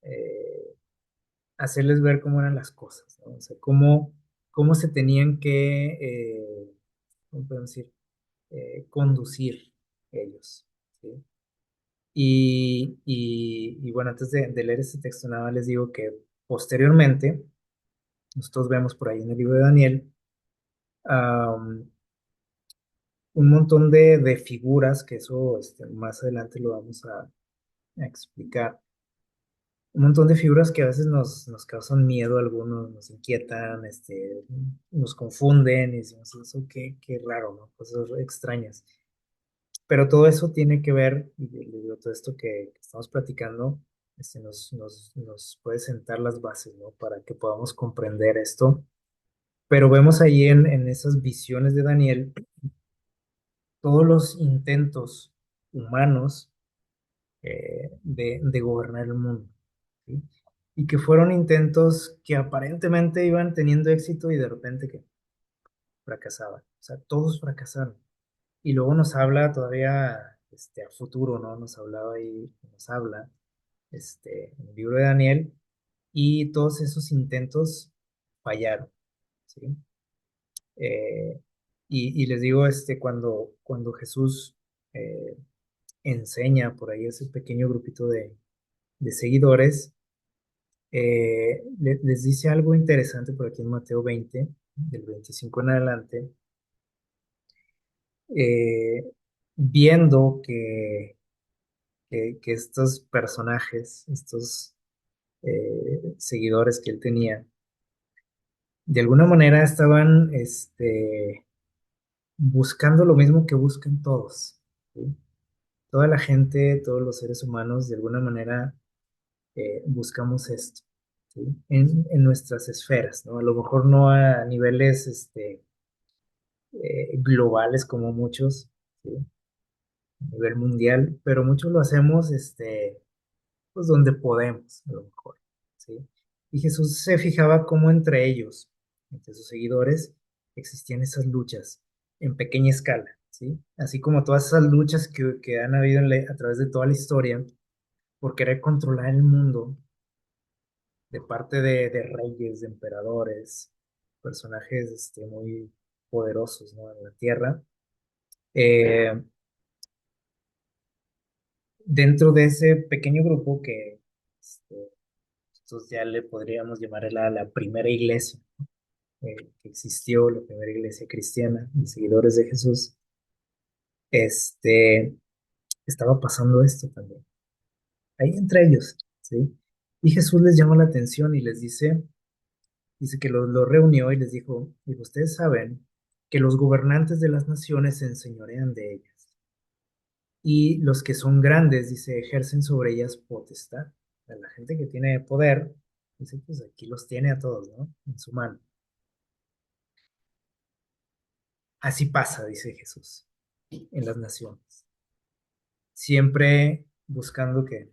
eh, hacerles ver cómo eran las cosas, ¿no? O sea, cómo se tenían que, ¿cómo podemos decir? Conducir ellos, ¿sí? Y bueno, antes de leer este texto, nada más les digo que posteriormente, nosotros vemos por ahí en el libro de Daniel, am, un montón de figuras, que eso más adelante lo vamos a explicar, un montón de figuras que a veces nos causan miedo, algunos nos inquietan, nos confunden y decimos, eso qué raro, ¿no? Cosas extrañas. Pero todo eso tiene que ver, y le digo, todo esto que estamos platicando, nos puede sentar las bases, ¿no? Para que podamos comprender esto. Pero vemos ahí en esas visiones de Daniel todos los intentos humanos de gobernar el mundo, ¿sí? Y que fueron intentos que aparentemente iban teniendo éxito y de repente que fracasaban. O sea, todos fracasaron. Y luego nos habla todavía a futuro, ¿no? Nos hablaba ahí, nos habla en el libro de Daniel, y todos esos intentos fallaron, ¿sí? Eh, y les digo, cuando Jesús eh, enseña por ahí ese pequeño grupito de seguidores, les dice algo interesante por aquí en Mateo 20, del 25 en adelante, eh, viendo que estos personajes, estos seguidores que él tenía, de alguna manera estaban buscando lo mismo que buscan todos, ¿sí? Toda la gente, todos los seres humanos, de alguna manera buscamos esto, ¿sí? En nuestras esferas, ¿no? A lo mejor no a niveles globales como muchos, ¿sí? A nivel mundial, pero muchos lo hacemos, pues donde podemos, a lo mejor, ¿sí? Y Jesús se fijaba cómo entre ellos, entre sus seguidores, existían esas luchas en pequeña escala, ¿sí? Así como todas esas luchas que han habido a través de toda la historia por querer controlar el mundo de parte de reyes, de emperadores, personajes muy poderosos, ¿no? En la tierra. Eh, Dentro de ese pequeño grupo que este, nosotros ya le podríamos llamar la primera iglesia que existió, la primera iglesia cristiana, de seguidores de Jesús, este, estaba pasando esto también, ahí entre ellos, ¿sí? Y Jesús les llama la atención y les dice que los reunió y les dijo, ustedes saben que los gobernantes de las naciones se enseñorean de ellas, y los que son grandes, dice, ejercen sobre ellas potestad. O sea, la gente que tiene poder, dice, pues aquí los tiene a todos, ¿no? En su mano. Así pasa, dice Jesús, en las naciones. Siempre buscando que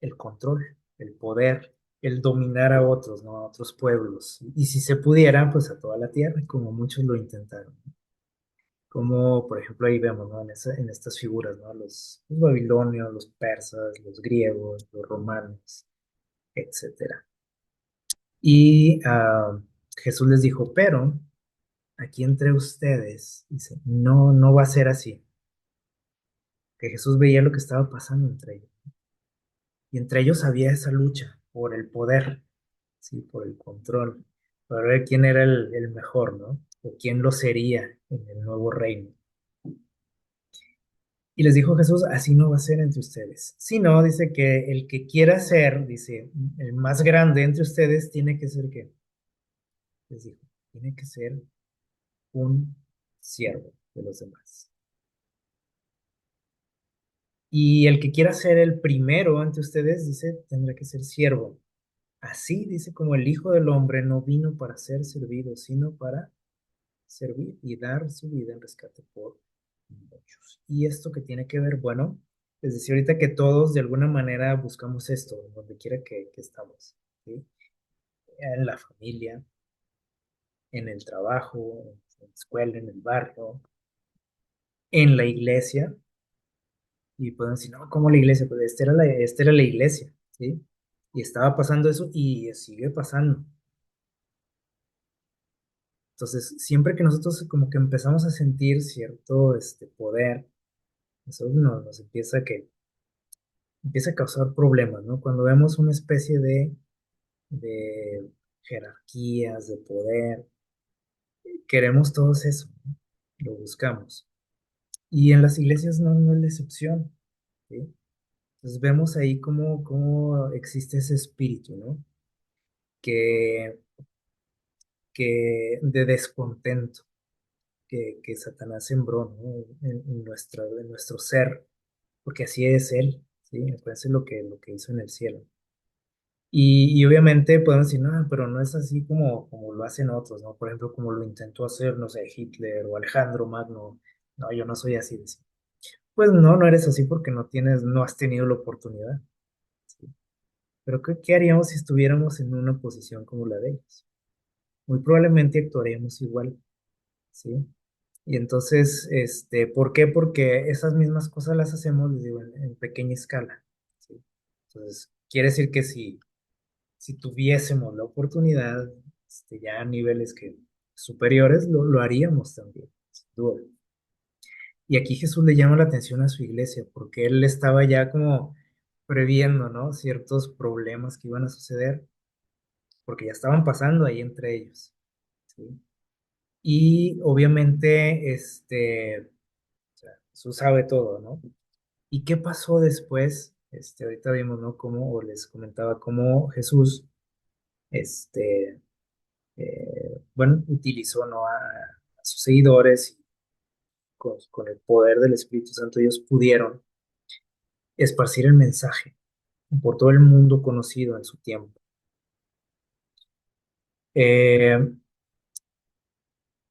el control, el poder, el dominar a otros, ¿no? A otros pueblos. Y si se pudiera, pues a toda la tierra, como muchos lo intentaron. Como, por ejemplo, ahí vemos, ¿no? En estas figuras, ¿no? Los babilonios, los persas, los griegos, los romanos, etcétera. Y Jesús les dijo, pero aquí entre ustedes, dice, no, no va a ser así. Que Jesús veía lo que estaba pasando entre ellos. Y entre ellos había esa lucha por el poder, ¿sí? Por el control, para ver quién era el mejor, ¿no? O quién lo sería en el nuevo reino. Y les dijo Jesús, así no va a ser entre ustedes. Sino, dice que el que quiera ser, dice, el más grande entre ustedes, tiene que ser, ¿qué? Les dijo, tiene que ser un siervo de los demás. Y el que quiera ser el primero ante ustedes, dice, tendrá que ser siervo. Así dice como el Hijo del Hombre no vino para ser servido, sino para servir y dar su vida en rescate por muchos. Y esto que tiene que ver, bueno, es decir, ahorita que todos de alguna manera buscamos esto, en donde quiera que estamos, ¿sí? En la familia, en el trabajo, en la escuela, en el barrio, en la iglesia, y pueden decir, no, ¿cómo la iglesia? Pues esta era la iglesia, ¿sí? Y estaba pasando eso y sigue pasando. Entonces, siempre que nosotros como que empezamos a sentir cierto poder, eso nos empieza a causar problemas, ¿no? Cuando vemos una especie de jerarquías, de poder, queremos todos eso, ¿no? Lo buscamos. Y en las iglesias no es la excepción, ¿sí? Entonces vemos ahí cómo existe ese espíritu, ¿no? Que, que de descontento que Satanás sembró, ¿no? En nuestro ser, porque así es él, ¿sí? Acuérdense lo que hizo en el cielo. Y obviamente podemos decir, no, pero no es así como lo hacen otros, ¿no? Por ejemplo, como lo intentó hacer, no sé, Hitler o Alejandro Magno. No, yo no soy así. Decía. Pues no eres así porque no has tenido la oportunidad. ¿Sí? Pero ¿qué haríamos si estuviéramos en una posición como la de ellos? Muy probablemente actuaríamos igual, ¿sí? Y entonces, ¿por qué? Porque esas mismas cosas las hacemos, les digo, en pequeña escala, ¿sí? Entonces, quiere decir que si tuviésemos la oportunidad, ya a niveles superiores, lo haríamos también, sin duda. Y aquí Jesús le llama la atención a su iglesia, porque él estaba ya como previendo, ¿no? Ciertos problemas que iban a suceder, porque ya estaban pasando ahí entre ellos, ¿sí? Y obviamente, o sea, Jesús sabe todo, ¿no? ¿Y qué pasó después? Ahorita vimos, ¿no? Cómo, o les comentaba, cómo Jesús, este, bueno, utilizó, ¿no? A sus seguidores y con el poder del Espíritu Santo ellos pudieron esparcir el mensaje por todo el mundo conocido en su tiempo. Eh,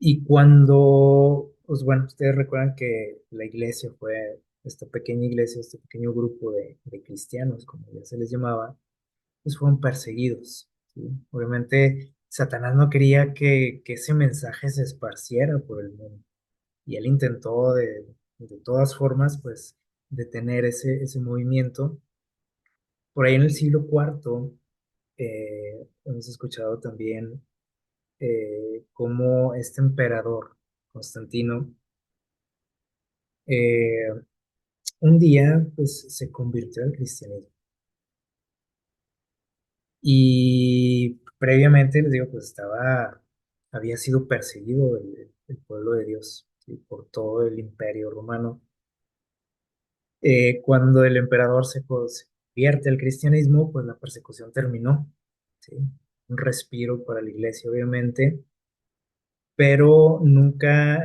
y cuando, pues bueno, ustedes recuerdan que la iglesia fue esta pequeña iglesia, este pequeño grupo de cristianos, como ya se les llamaba, pues fueron perseguidos, ¿sí? Obviamente, Satanás no quería que ese mensaje se esparciera por el mundo. Y él intentó de todas formas, pues, detener ese movimiento. Por ahí en el siglo IV, hemos escuchado también cómo este emperador, Constantino, eh, un día, pues, se convirtió al cristianismo. Y previamente, les digo, pues había sido perseguido el pueblo de Dios, ¿sí? Por todo el imperio romano. Cuando el emperador se convierte al cristianismo, pues la persecución terminó, ¿sí? Un respiro para la iglesia, obviamente, pero nunca,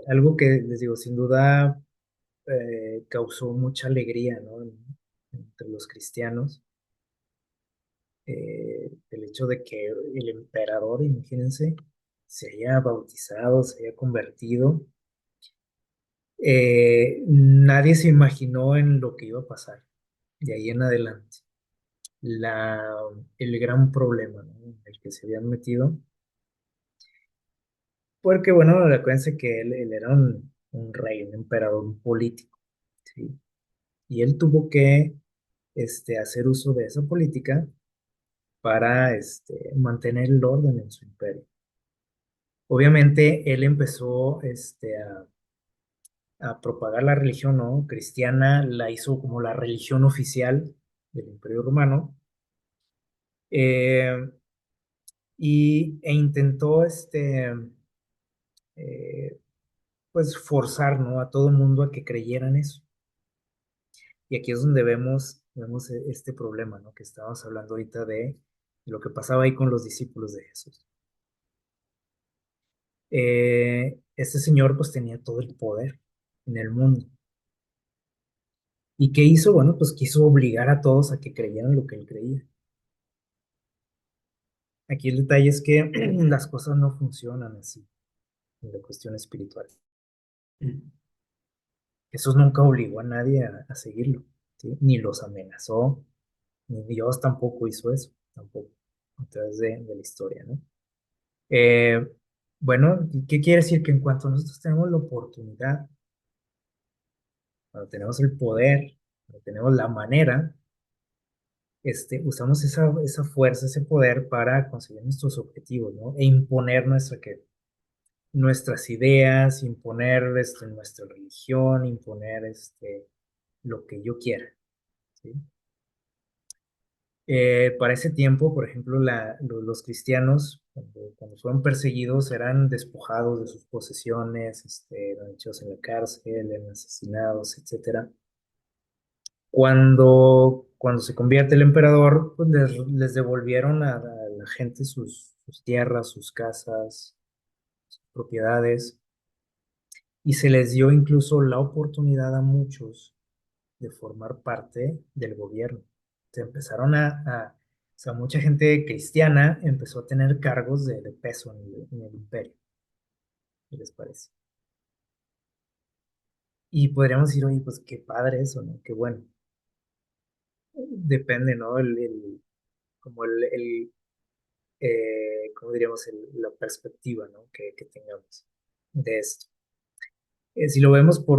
algo que les digo, sin duda causó mucha alegría, ¿no? Entre los cristianos, el hecho de que el emperador, imagínense, se haya bautizado, se haya convertido. Nadie se imaginó en lo que iba a pasar de ahí en adelante. la, el gran problema, ¿no? En el que se habían metido. Porque, bueno, acuérdense que él era un rey, un emperador, un político, ¿sí? Y él tuvo que hacer uso de esa política para mantener el orden en su imperio. Obviamente, él empezó a propagar la religión, ¿no? Cristiana, la hizo como la religión oficial del Imperio Romano. eh, e intentó eh, pues forzar, ¿no? A todo mundo a que creyeran eso. Y aquí es donde vemos este problema, ¿no? Que estábamos hablando ahorita de lo que pasaba ahí con los discípulos de Jesús. Este señor pues tenía todo el poder en el mundo ¿Y qué hizo? Bueno, pues quiso obligar a todos a que creyeran lo que él creía. Aquí el detalle es que las cosas no funcionan así en la cuestión espiritual. Jesús nunca obligó a nadie a seguirlo, ¿sí? Ni los amenazó, ni Dios tampoco hizo eso, tampoco, a través de la historia, ¿no? Eh, bueno, ¿y qué quiere decir? Que en cuanto nosotros tenemos la oportunidad, cuando tenemos el poder, cuando tenemos la manera, usamos esa fuerza, ese poder para conseguir nuestros objetivos, ¿no? E imponer nuestras ideas, imponer nuestra religión, imponer lo que yo quiera, ¿sí? Para ese tiempo, por ejemplo, los cristianos, cuando fueron perseguidos, eran despojados de sus posesiones, eran echados en la cárcel, eran asesinados, etcétera. Cuando se convierte el emperador, pues les devolvieron a la gente sus tierras, sus casas, sus propiedades, y se les dio incluso la oportunidad a muchos de formar parte del gobierno. Se empezaron o sea, mucha gente cristiana empezó a tener cargos de peso en el imperio, ¿qué les parece? Y podríamos decir, oye, pues qué padre eso, ¿no? Qué bueno. Depende, ¿no? Como ¿cómo diríamos? La perspectiva, ¿no? Que tengamos de esto. Si lo vemos por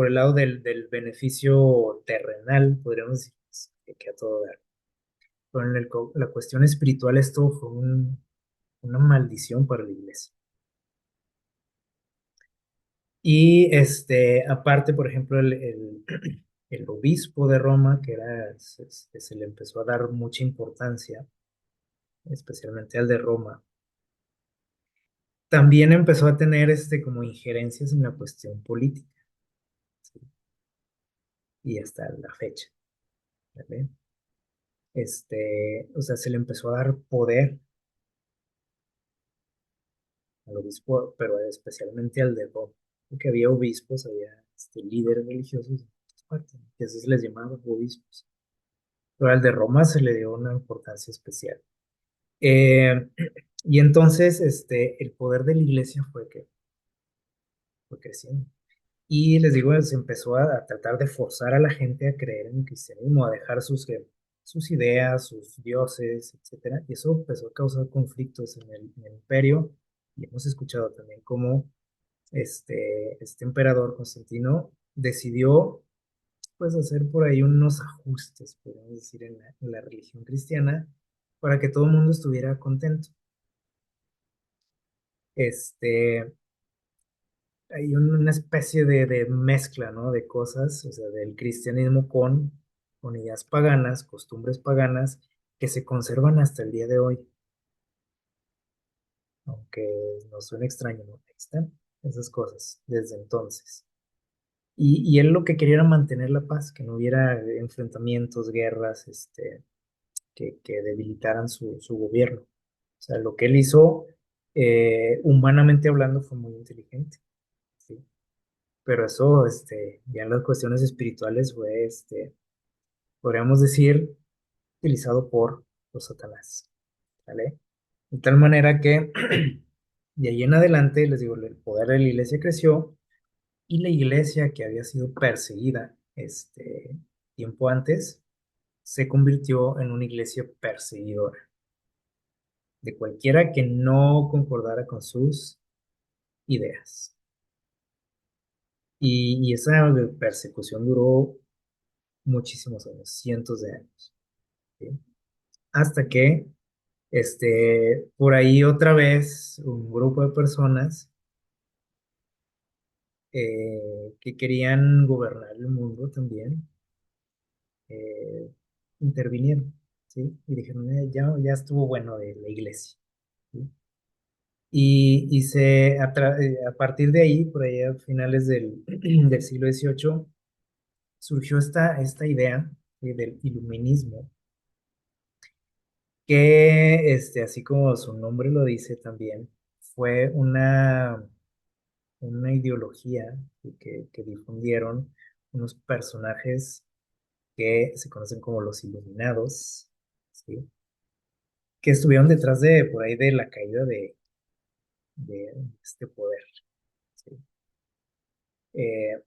el lado del beneficio terrenal, podríamos decir pues, que a todo dar. Pero en la cuestión espiritual, esto fue una maldición para la iglesia. Y aparte, por ejemplo, el obispo de Roma, que se le empezó a dar mucha importancia, especialmente al de Roma, también empezó a tener como injerencias en la cuestión política, ¿sí? Y hasta la fecha, ¿vale? O sea, se le empezó a dar poder al obispo, pero especialmente al de Roma, porque había obispos, había líderes religiosos en todas partes, que así se les llamaba obispos, pero al de Roma se le dio una importancia especial. Eh, y entonces, el poder de la iglesia fue creciendo. Y les digo, se empezó a tratar de forzar a la gente a creer en el cristianismo, a dejar sus ideas, sus dioses, etcétera. Y eso empezó a causar conflictos en el imperio. Y hemos escuchado también cómo este emperador Constantino decidió pues hacer por ahí unos ajustes, podemos decir, en la religión cristiana para que todo el mundo estuviera contento. Este, Hay una especie de mezcla, ¿no? De cosas, o sea, del cristianismo con ideas paganas, costumbres paganas, que se conservan hasta el día de hoy, aunque nos suene extraño, ¿no? Ahí están esas cosas desde entonces. Y él lo que quería era mantener la paz, que no hubiera enfrentamientos, guerras, que debilitaran su gobierno. O sea, lo que él hizo, humanamente hablando, fue muy inteligente, ¿sí? Pero eso, ya en las cuestiones espirituales fue, podríamos decir, utilizado por los Satanás, ¿vale? De tal manera que de ahí en adelante, les digo, el poder de la iglesia creció y la iglesia que había sido perseguida, tiempo antes, se convirtió en una iglesia perseguidora de cualquiera que no concordara con sus ideas. Y esa persecución duró muchísimos años, cientos de años, ¿sí? Hasta que, por ahí otra vez, un grupo de personas que querían gobernar el mundo también, eh, intervinieron, ¿sí? Y dijeron, ya estuvo bueno de la iglesia, ¿sí? A partir de ahí, por ahí a finales del siglo XVIII, surgió esta idea, del iluminismo, que, así como su nombre lo dice también, fue una ideología que difundieron unos personajes que se conocen como los Iluminados, ¿sí? Que estuvieron detrás de, por ahí, de la caída de este poder, ¿sí? Eh,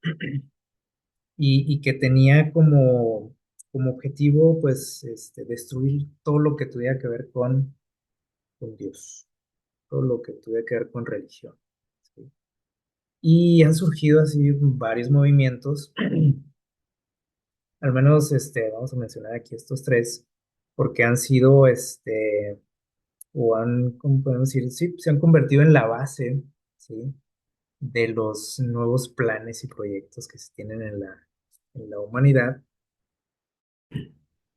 y que tenía como objetivo, pues, destruir todo lo que tuviera que ver con Dios, todo lo que tuviera que ver con religión, ¿sí? Y han surgido así varios movimientos, al menos, vamos a mencionar aquí estos tres, porque han sido, o han, ¿cómo podemos decir? Sí, se han convertido en la base, ¿sí? De los nuevos planes y proyectos que se tienen en la humanidad.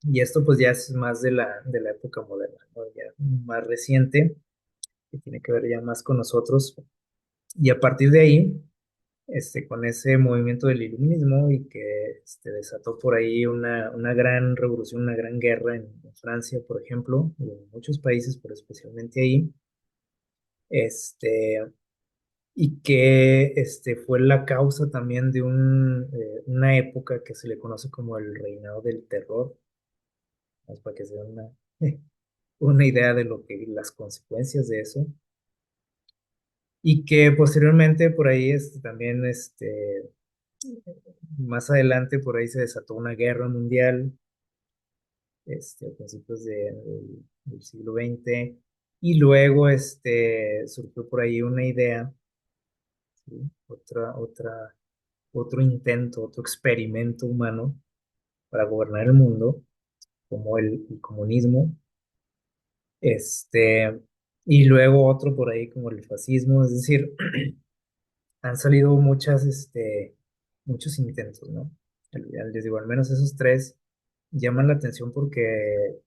Y esto pues ya es más de la época moderna, ¿no? Ya más reciente, que tiene que ver ya más con nosotros. Y a partir de ahí, con ese movimiento del iluminismo y que desató por ahí una gran revolución, una gran guerra en Francia, por ejemplo, y en muchos países, pero especialmente ahí, este, y que fue la causa también de una época que se le conoce como el reinado del terror, más para que se den una idea de lo que las consecuencias de eso, y que posteriormente por ahí también más adelante por ahí se desató una guerra mundial a principios del siglo XX, y luego surgió por ahí una idea, ¿sí? Otro intento, otro experimento humano para gobernar el mundo, como el comunismo, y luego otro por ahí como el fascismo. Es decir, han salido muchos intentos, ¿no? Les digo, al menos esos tres llaman la atención porque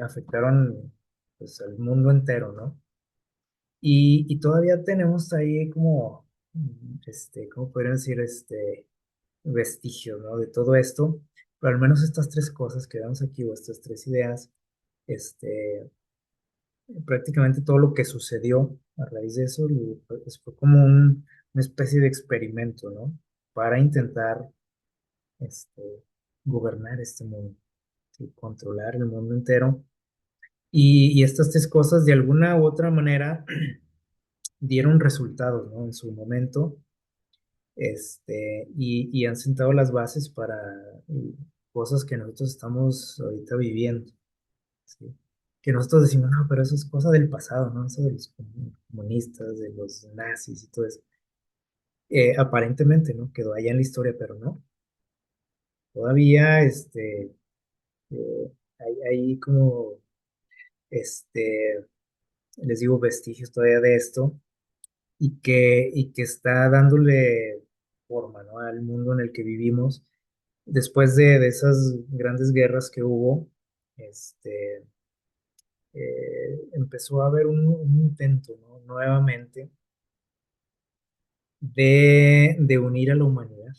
afectaron, pues, al mundo entero, ¿no? Y todavía tenemos ahí como, ¿cómo podrían decir? Vestigios, ¿no? De todo esto, pero al menos estas tres cosas que vemos aquí, o estas tres ideas, este, prácticamente todo lo que sucedió a raíz de eso, pues, fue como una especie de experimento, ¿no? Para intentar, este, gobernar este mundo, ¿sí? Controlar el mundo entero. Y estas tres cosas, de alguna u otra manera, dieron resultados, ¿no? En su momento, y han sentado las bases para cosas que nosotros estamos ahorita viviendo, ¿sí? Que nosotros decimos, no, pero eso es cosa del pasado, ¿no? Eso de los comunistas, de los nazis y todo eso. Aparentemente, ¿no? Quedó allá en la historia, pero no. Todavía, hay como, este, les digo, vestigios todavía de esto, y que está dándole forma, ¿no? Al mundo en el que vivimos. Después de esas grandes guerras que hubo, empezó a haber un intento, ¿no? Nuevamente de unir a la humanidad,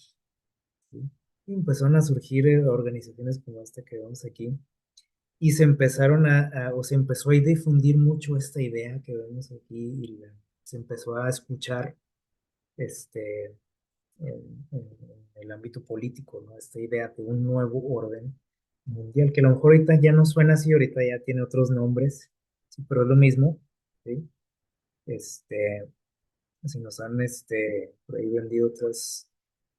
¿sí? Y empezaron a surgir organizaciones como esta que vemos aquí, y se empezaron o se empezó a difundir mucho esta idea que vemos aquí, y se empezó a escuchar este, en el ámbito político, ¿no? Esta idea de un nuevo orden mundial, que a lo mejor ahorita ya no suena así, ahorita ya tiene otros nombres, sí, pero es lo mismo, ¿sí? Este, si nos han por ahí vendido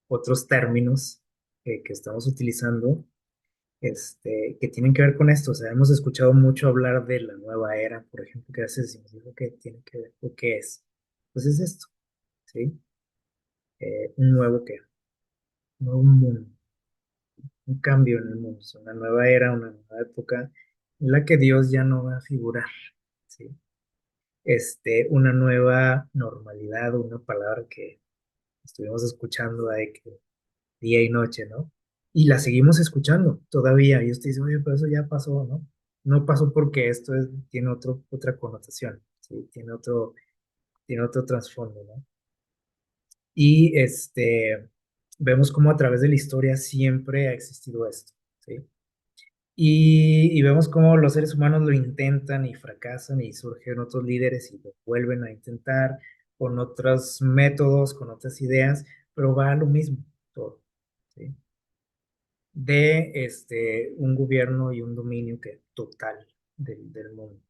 otros términos que estamos utilizando, que tienen que ver con esto. O sea, hemos escuchado mucho hablar de la nueva era, por ejemplo, que a veces decimos, ¿eso qué tiene que ver? ¿O qué es? Pues es esto, ¿sí? Un nuevo qué, un nuevo mundo, un cambio en el mundo, es una nueva era, una nueva época en la que Dios ya no va a figurar, ¿sí? Una nueva normalidad, una palabra que estuvimos escuchando ahí que día y noche, ¿no? Y la seguimos escuchando todavía. Y usted dice, oye, pero eso ya pasó, ¿no? No pasó porque tiene otra connotación, ¿sí? Tiene otro trasfondo, ¿no? Y vemos cómo a través de la historia siempre ha existido esto, ¿sí? Y vemos cómo los seres humanos lo intentan y fracasan, y surgen otros líderes y lo vuelven a intentar con otros métodos, con otras ideas, pero va a lo mismo todo. de un gobierno y un dominio que total del mundo.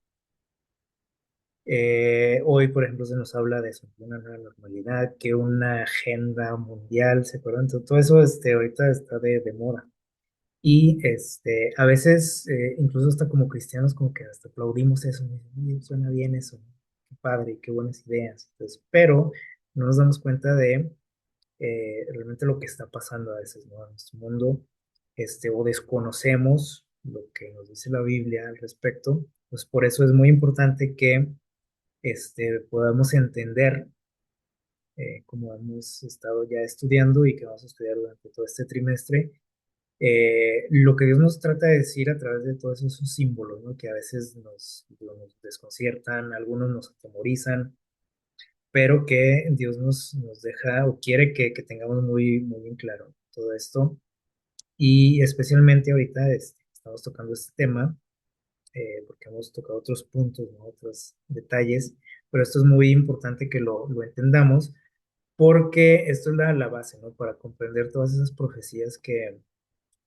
Hoy, por ejemplo, se nos habla de eso, de una nueva normalidad, que una agenda mundial, ¿se acuerdan? Todo eso ahorita está de moda. Y a veces, incluso hasta como cristianos, como que hasta aplaudimos eso, ¿no? "Oye, suena bien eso, ¿no? Qué padre, qué buenas ideas". Entonces, pero no nos damos cuenta de realmente lo que está pasando a veces, ¿no? En nuestro mundo, o desconocemos lo que nos dice la Biblia al respecto. Pues por eso es muy importante que podamos entender, como hemos estado ya estudiando y que vamos a estudiar durante todo este trimestre, lo que Dios nos trata de decir a través de todos esos símbolos, ¿no? Que a veces nos desconciertan, algunos nos atemorizan, pero que Dios nos deja o quiere que tengamos muy, muy bien claro todo esto. Y especialmente ahorita estamos tocando este tema, porque hemos tocado otros puntos, ¿no? Otros detalles, pero esto es muy importante que lo entendamos porque esto es la base, ¿no? Para comprender todas esas profecías que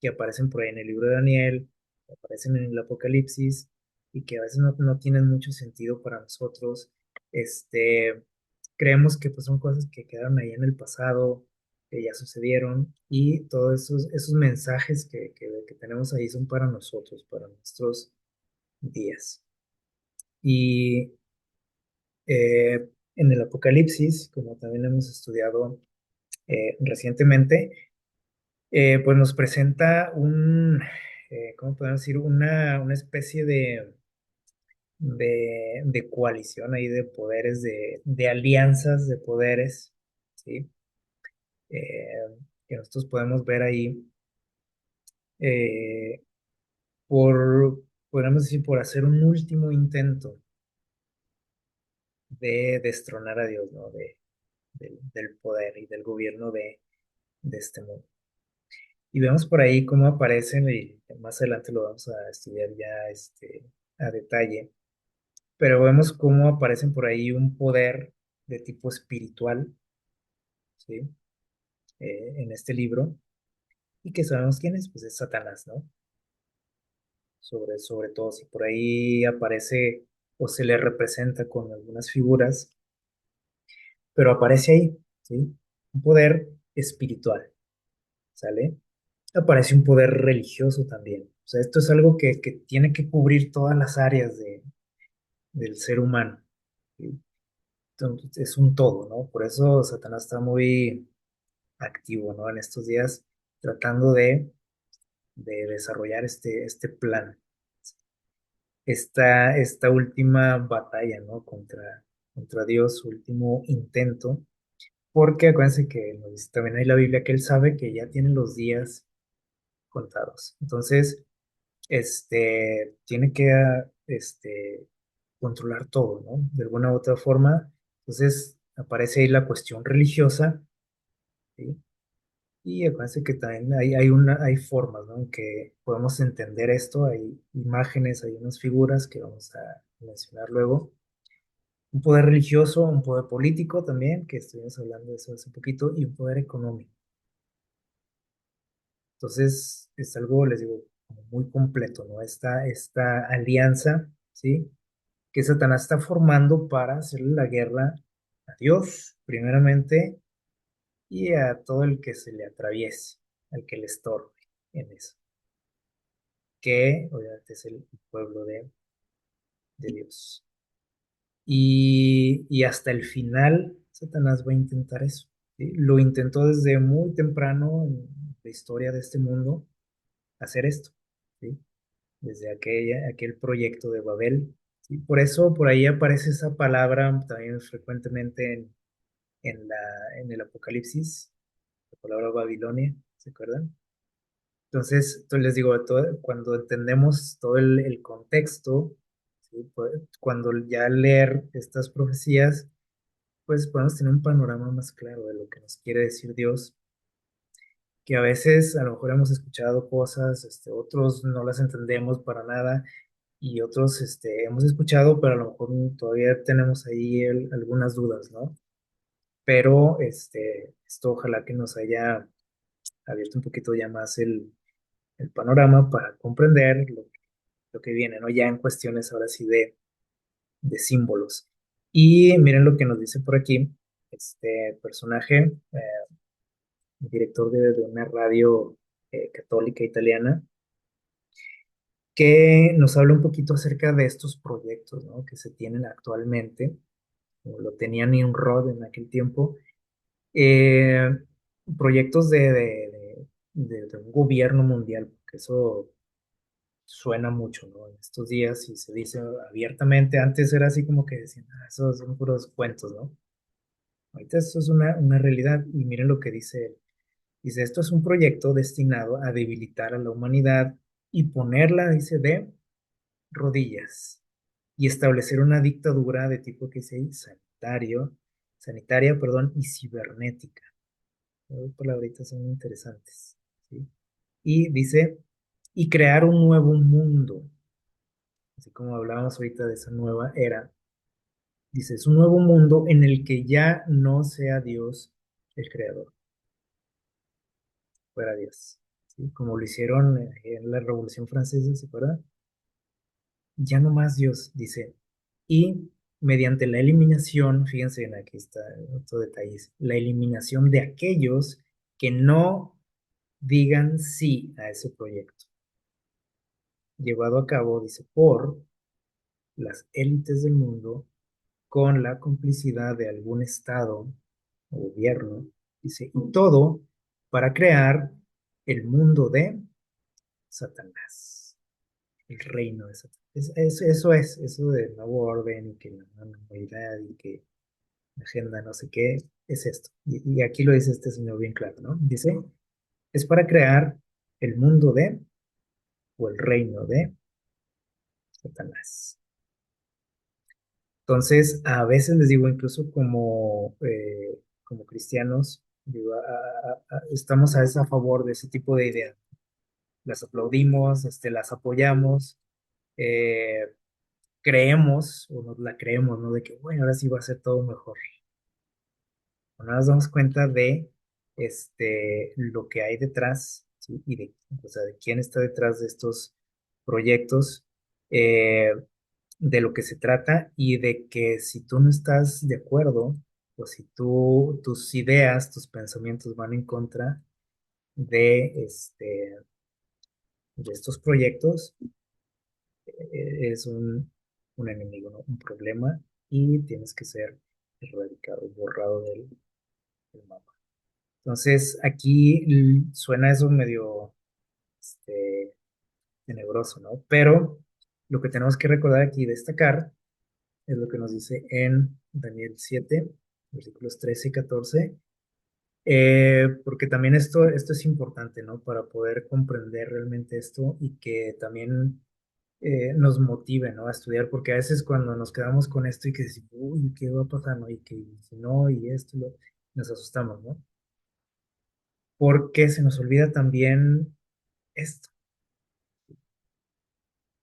aparecen por ahí en el libro de Daniel, que aparecen en el Apocalipsis y que a veces no tienen mucho sentido para nosotros. Creemos que pues, son cosas que quedaron ahí en el pasado, que ya sucedieron y todos esos mensajes que tenemos ahí son para nosotros, para nuestros días. Y en el Apocalipsis, como también hemos estudiado recientemente, pues nos presenta ¿cómo podemos decir? Una especie de coalición ahí de poderes, de alianzas de poderes, ¿sí? Eh, que nosotros podemos ver ahí eh, podríamos decir, por hacer un último intento de destronar a Dios, ¿no? Del poder y del gobierno de este mundo. Y vemos por ahí cómo aparecen, y más adelante lo vamos a estudiar ya a detalle, pero vemos cómo aparecen por ahí un poder de tipo espiritual, ¿sí? En este libro, y que sabemos quién es, pues es Satanás, ¿no? Sobre todo, si por ahí aparece o se le representa con algunas figuras, pero aparece ahí, ¿sí? Un poder espiritual, ¿sale? Aparece un poder religioso también. O sea, esto es algo que tiene que cubrir todas las áreas del ser humano, ¿sí? Entonces, es un todo, ¿no? Por eso Satanás está muy activo, ¿no? En estos días, tratando de desarrollar este plan, esta última batalla, ¿no? Contra Dios, su último intento. Porque acuérdense que nos dice también hay la Biblia que él sabe que ya tiene los días contados. Entonces, tiene que controlar todo, ¿no? De alguna u otra forma. Entonces, aparece ahí la cuestión religiosa, ¿sí? Y acuérdense que también hay formas, ¿no? En que podemos entender esto. Hay imágenes, hay unas figuras que vamos a mencionar luego. Un poder religioso, un poder político también, que estuvimos hablando de eso hace poquito, y un poder económico. Entonces, es algo, les digo, como muy completo, ¿no? Esta alianza, ¿sí? Que Satanás está formando para hacerle la guerra a Dios, primeramente, y a todo el que se le atraviese, al que le estorbe en eso, que obviamente es el pueblo de Dios. Y hasta el final, Satanás va a intentar eso, ¿sí? Lo intentó desde muy temprano en la historia de este mundo, hacer esto, ¿sí? Desde aquel proyecto de Babel. ¿Sí? Por eso por ahí aparece esa palabra también frecuentemente en, la, en el Apocalipsis, la palabra Babilonia, ¿se acuerdan? Entonces les digo, cuando entendemos todo el contexto, ¿sí? Cuando ya leer estas profecías, pues podemos tener un panorama más claro de lo que nos quiere decir Dios, que a veces a lo mejor hemos escuchado cosas, otros no las entendemos para nada y otros hemos escuchado, pero a lo mejor todavía tenemos ahí algunas dudas, ¿no? Pero esto ojalá que nos haya abierto un poquito ya más el panorama para comprender lo que viene, ¿no? Ya en cuestiones ahora sí de símbolos. Y miren lo que nos dice por aquí, este personaje, director de una radio católica italiana, que nos habla un poquito acerca de estos proyectos, ¿no? Que se tienen actualmente, como lo tenía Nimrod en aquel tiempo, eh, proyectos de un gobierno mundial, porque eso suena mucho, ¿no? En estos días y se dice abiertamente, antes era así como que decían, "Ah, esos son puros cuentos, ¿no? Ahorita esto es una realidad y miren lo que dice él. Dice, esto es un proyecto destinado a debilitar a la humanidad y ponerla, dice, de rodillas y establecer una dictadura de tipo que sea sanitaria, perdón, y cibernética. Las palabritas son interesantes, ¿sí? Y dice, y crear un nuevo mundo, así como hablábamos ahorita de esa nueva era. Dice, es un nuevo mundo en el que ya no sea Dios el creador, fuera Dios, ¿sí? Como lo hicieron en la Revolución Francesa, ¿se acuerdan? Ya no más Dios, dice. Y mediante la eliminación, fíjense, aquí está otro detalle, la eliminación de aquellos que no digan sí a ese proyecto, llevado a cabo, dice, por las élites del mundo con la complicidad de algún Estado o gobierno, dice, y todo para crear el mundo de Satanás, el reino de Satanás. Eso de nuevo orden y que la humanidad y que la agenda no sé qué, es esto. Y aquí lo dice este señor bien claro, ¿no? Dice, es para crear el mundo de, o el reino de Satanás. Entonces, a veces les digo, incluso como cristianos, digo, estamos a veces a favor de ese tipo de ideas. Las aplaudimos, las apoyamos, eh, creemos, o nos la creemos, ¿no? De que, bueno, ahora sí va a ser todo mejor. No nos damos cuenta de lo que hay detrás, ¿sí? Y o sea, de quién está detrás de estos proyectos. Eh, de lo que se trata y de que si tú no estás de acuerdo o si tus ideas, tus pensamientos van en contra de estos proyectos, es un enemigo, ¿no? Un problema y tienes que ser erradicado, borrado del mapa. Entonces, aquí suena eso medio este, tenebroso, ¿no? Pero lo que tenemos que recordar aquí y destacar es lo que nos dice en Daniel 7, versículos 13 y 14, porque también esto es importante, ¿no? Para poder comprender realmente esto y que también nos motive, ¿no? A estudiar, porque a veces cuando nos quedamos con esto y que decimos, uy, ¿qué va a pasar, no? Y que si no, y esto, nos asustamos, ¿no? Porque se nos olvida también esto,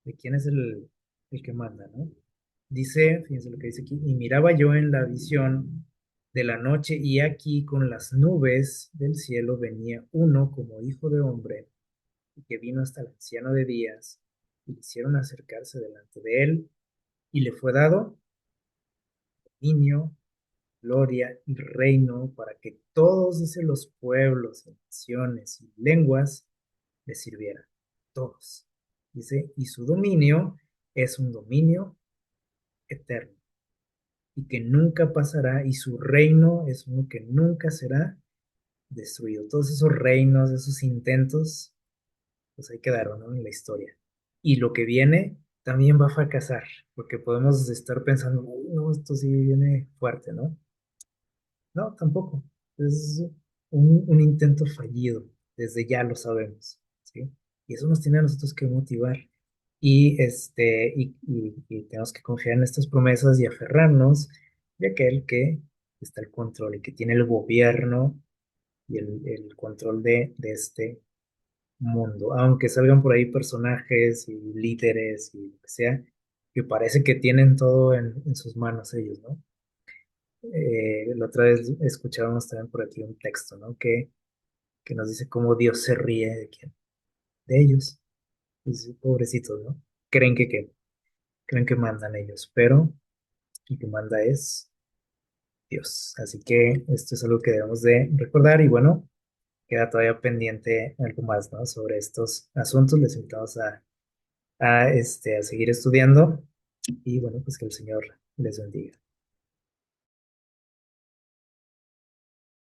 de quién es el que manda, ¿no? Dice, fíjense lo que dice aquí, y miraba yo en la visión de la noche, y aquí con las nubes del cielo venía uno como hijo de hombre, y que vino hasta el anciano de días, y hicieron acercarse delante de él, y le fue dado dominio, gloria y reino para que todos, dice, los pueblos, y naciones y lenguas le sirvieran. Todos. Dice, y su dominio es un dominio eterno y que nunca pasará, y su reino es uno que nunca será destruido. Todos esos reinos, esos intentos, pues ahí quedaron, ¿no? En la historia. Y lo que viene también va a fracasar, porque podemos estar pensando, "Uy, no, esto sí viene fuerte, ¿no? No, tampoco. Es un intento fallido, desde ya lo sabemos, ¿sí? Y eso nos tiene a nosotros que motivar. Y tenemos que confiar en estas promesas y aferrarnos de aquel que está al control y que tiene el gobierno y el control de este mundo. Aunque salgan por ahí personajes y líderes y lo que sea, que parece que tienen todo en sus manos ellos, ¿no? La otra vez escuchábamos también por aquí un texto, ¿no? Que nos dice cómo Dios se ríe de quién. de ellos. Pues, sí, pobrecitos, ¿no? Creen que, ¿qué? Creen que mandan ellos, pero el que manda es Dios. Así que esto es algo que debemos de recordar y bueno, queda todavía pendiente algo más, ¿no? Sobre estos asuntos. Les invitamos a seguir estudiando y bueno, pues que el Señor les bendiga.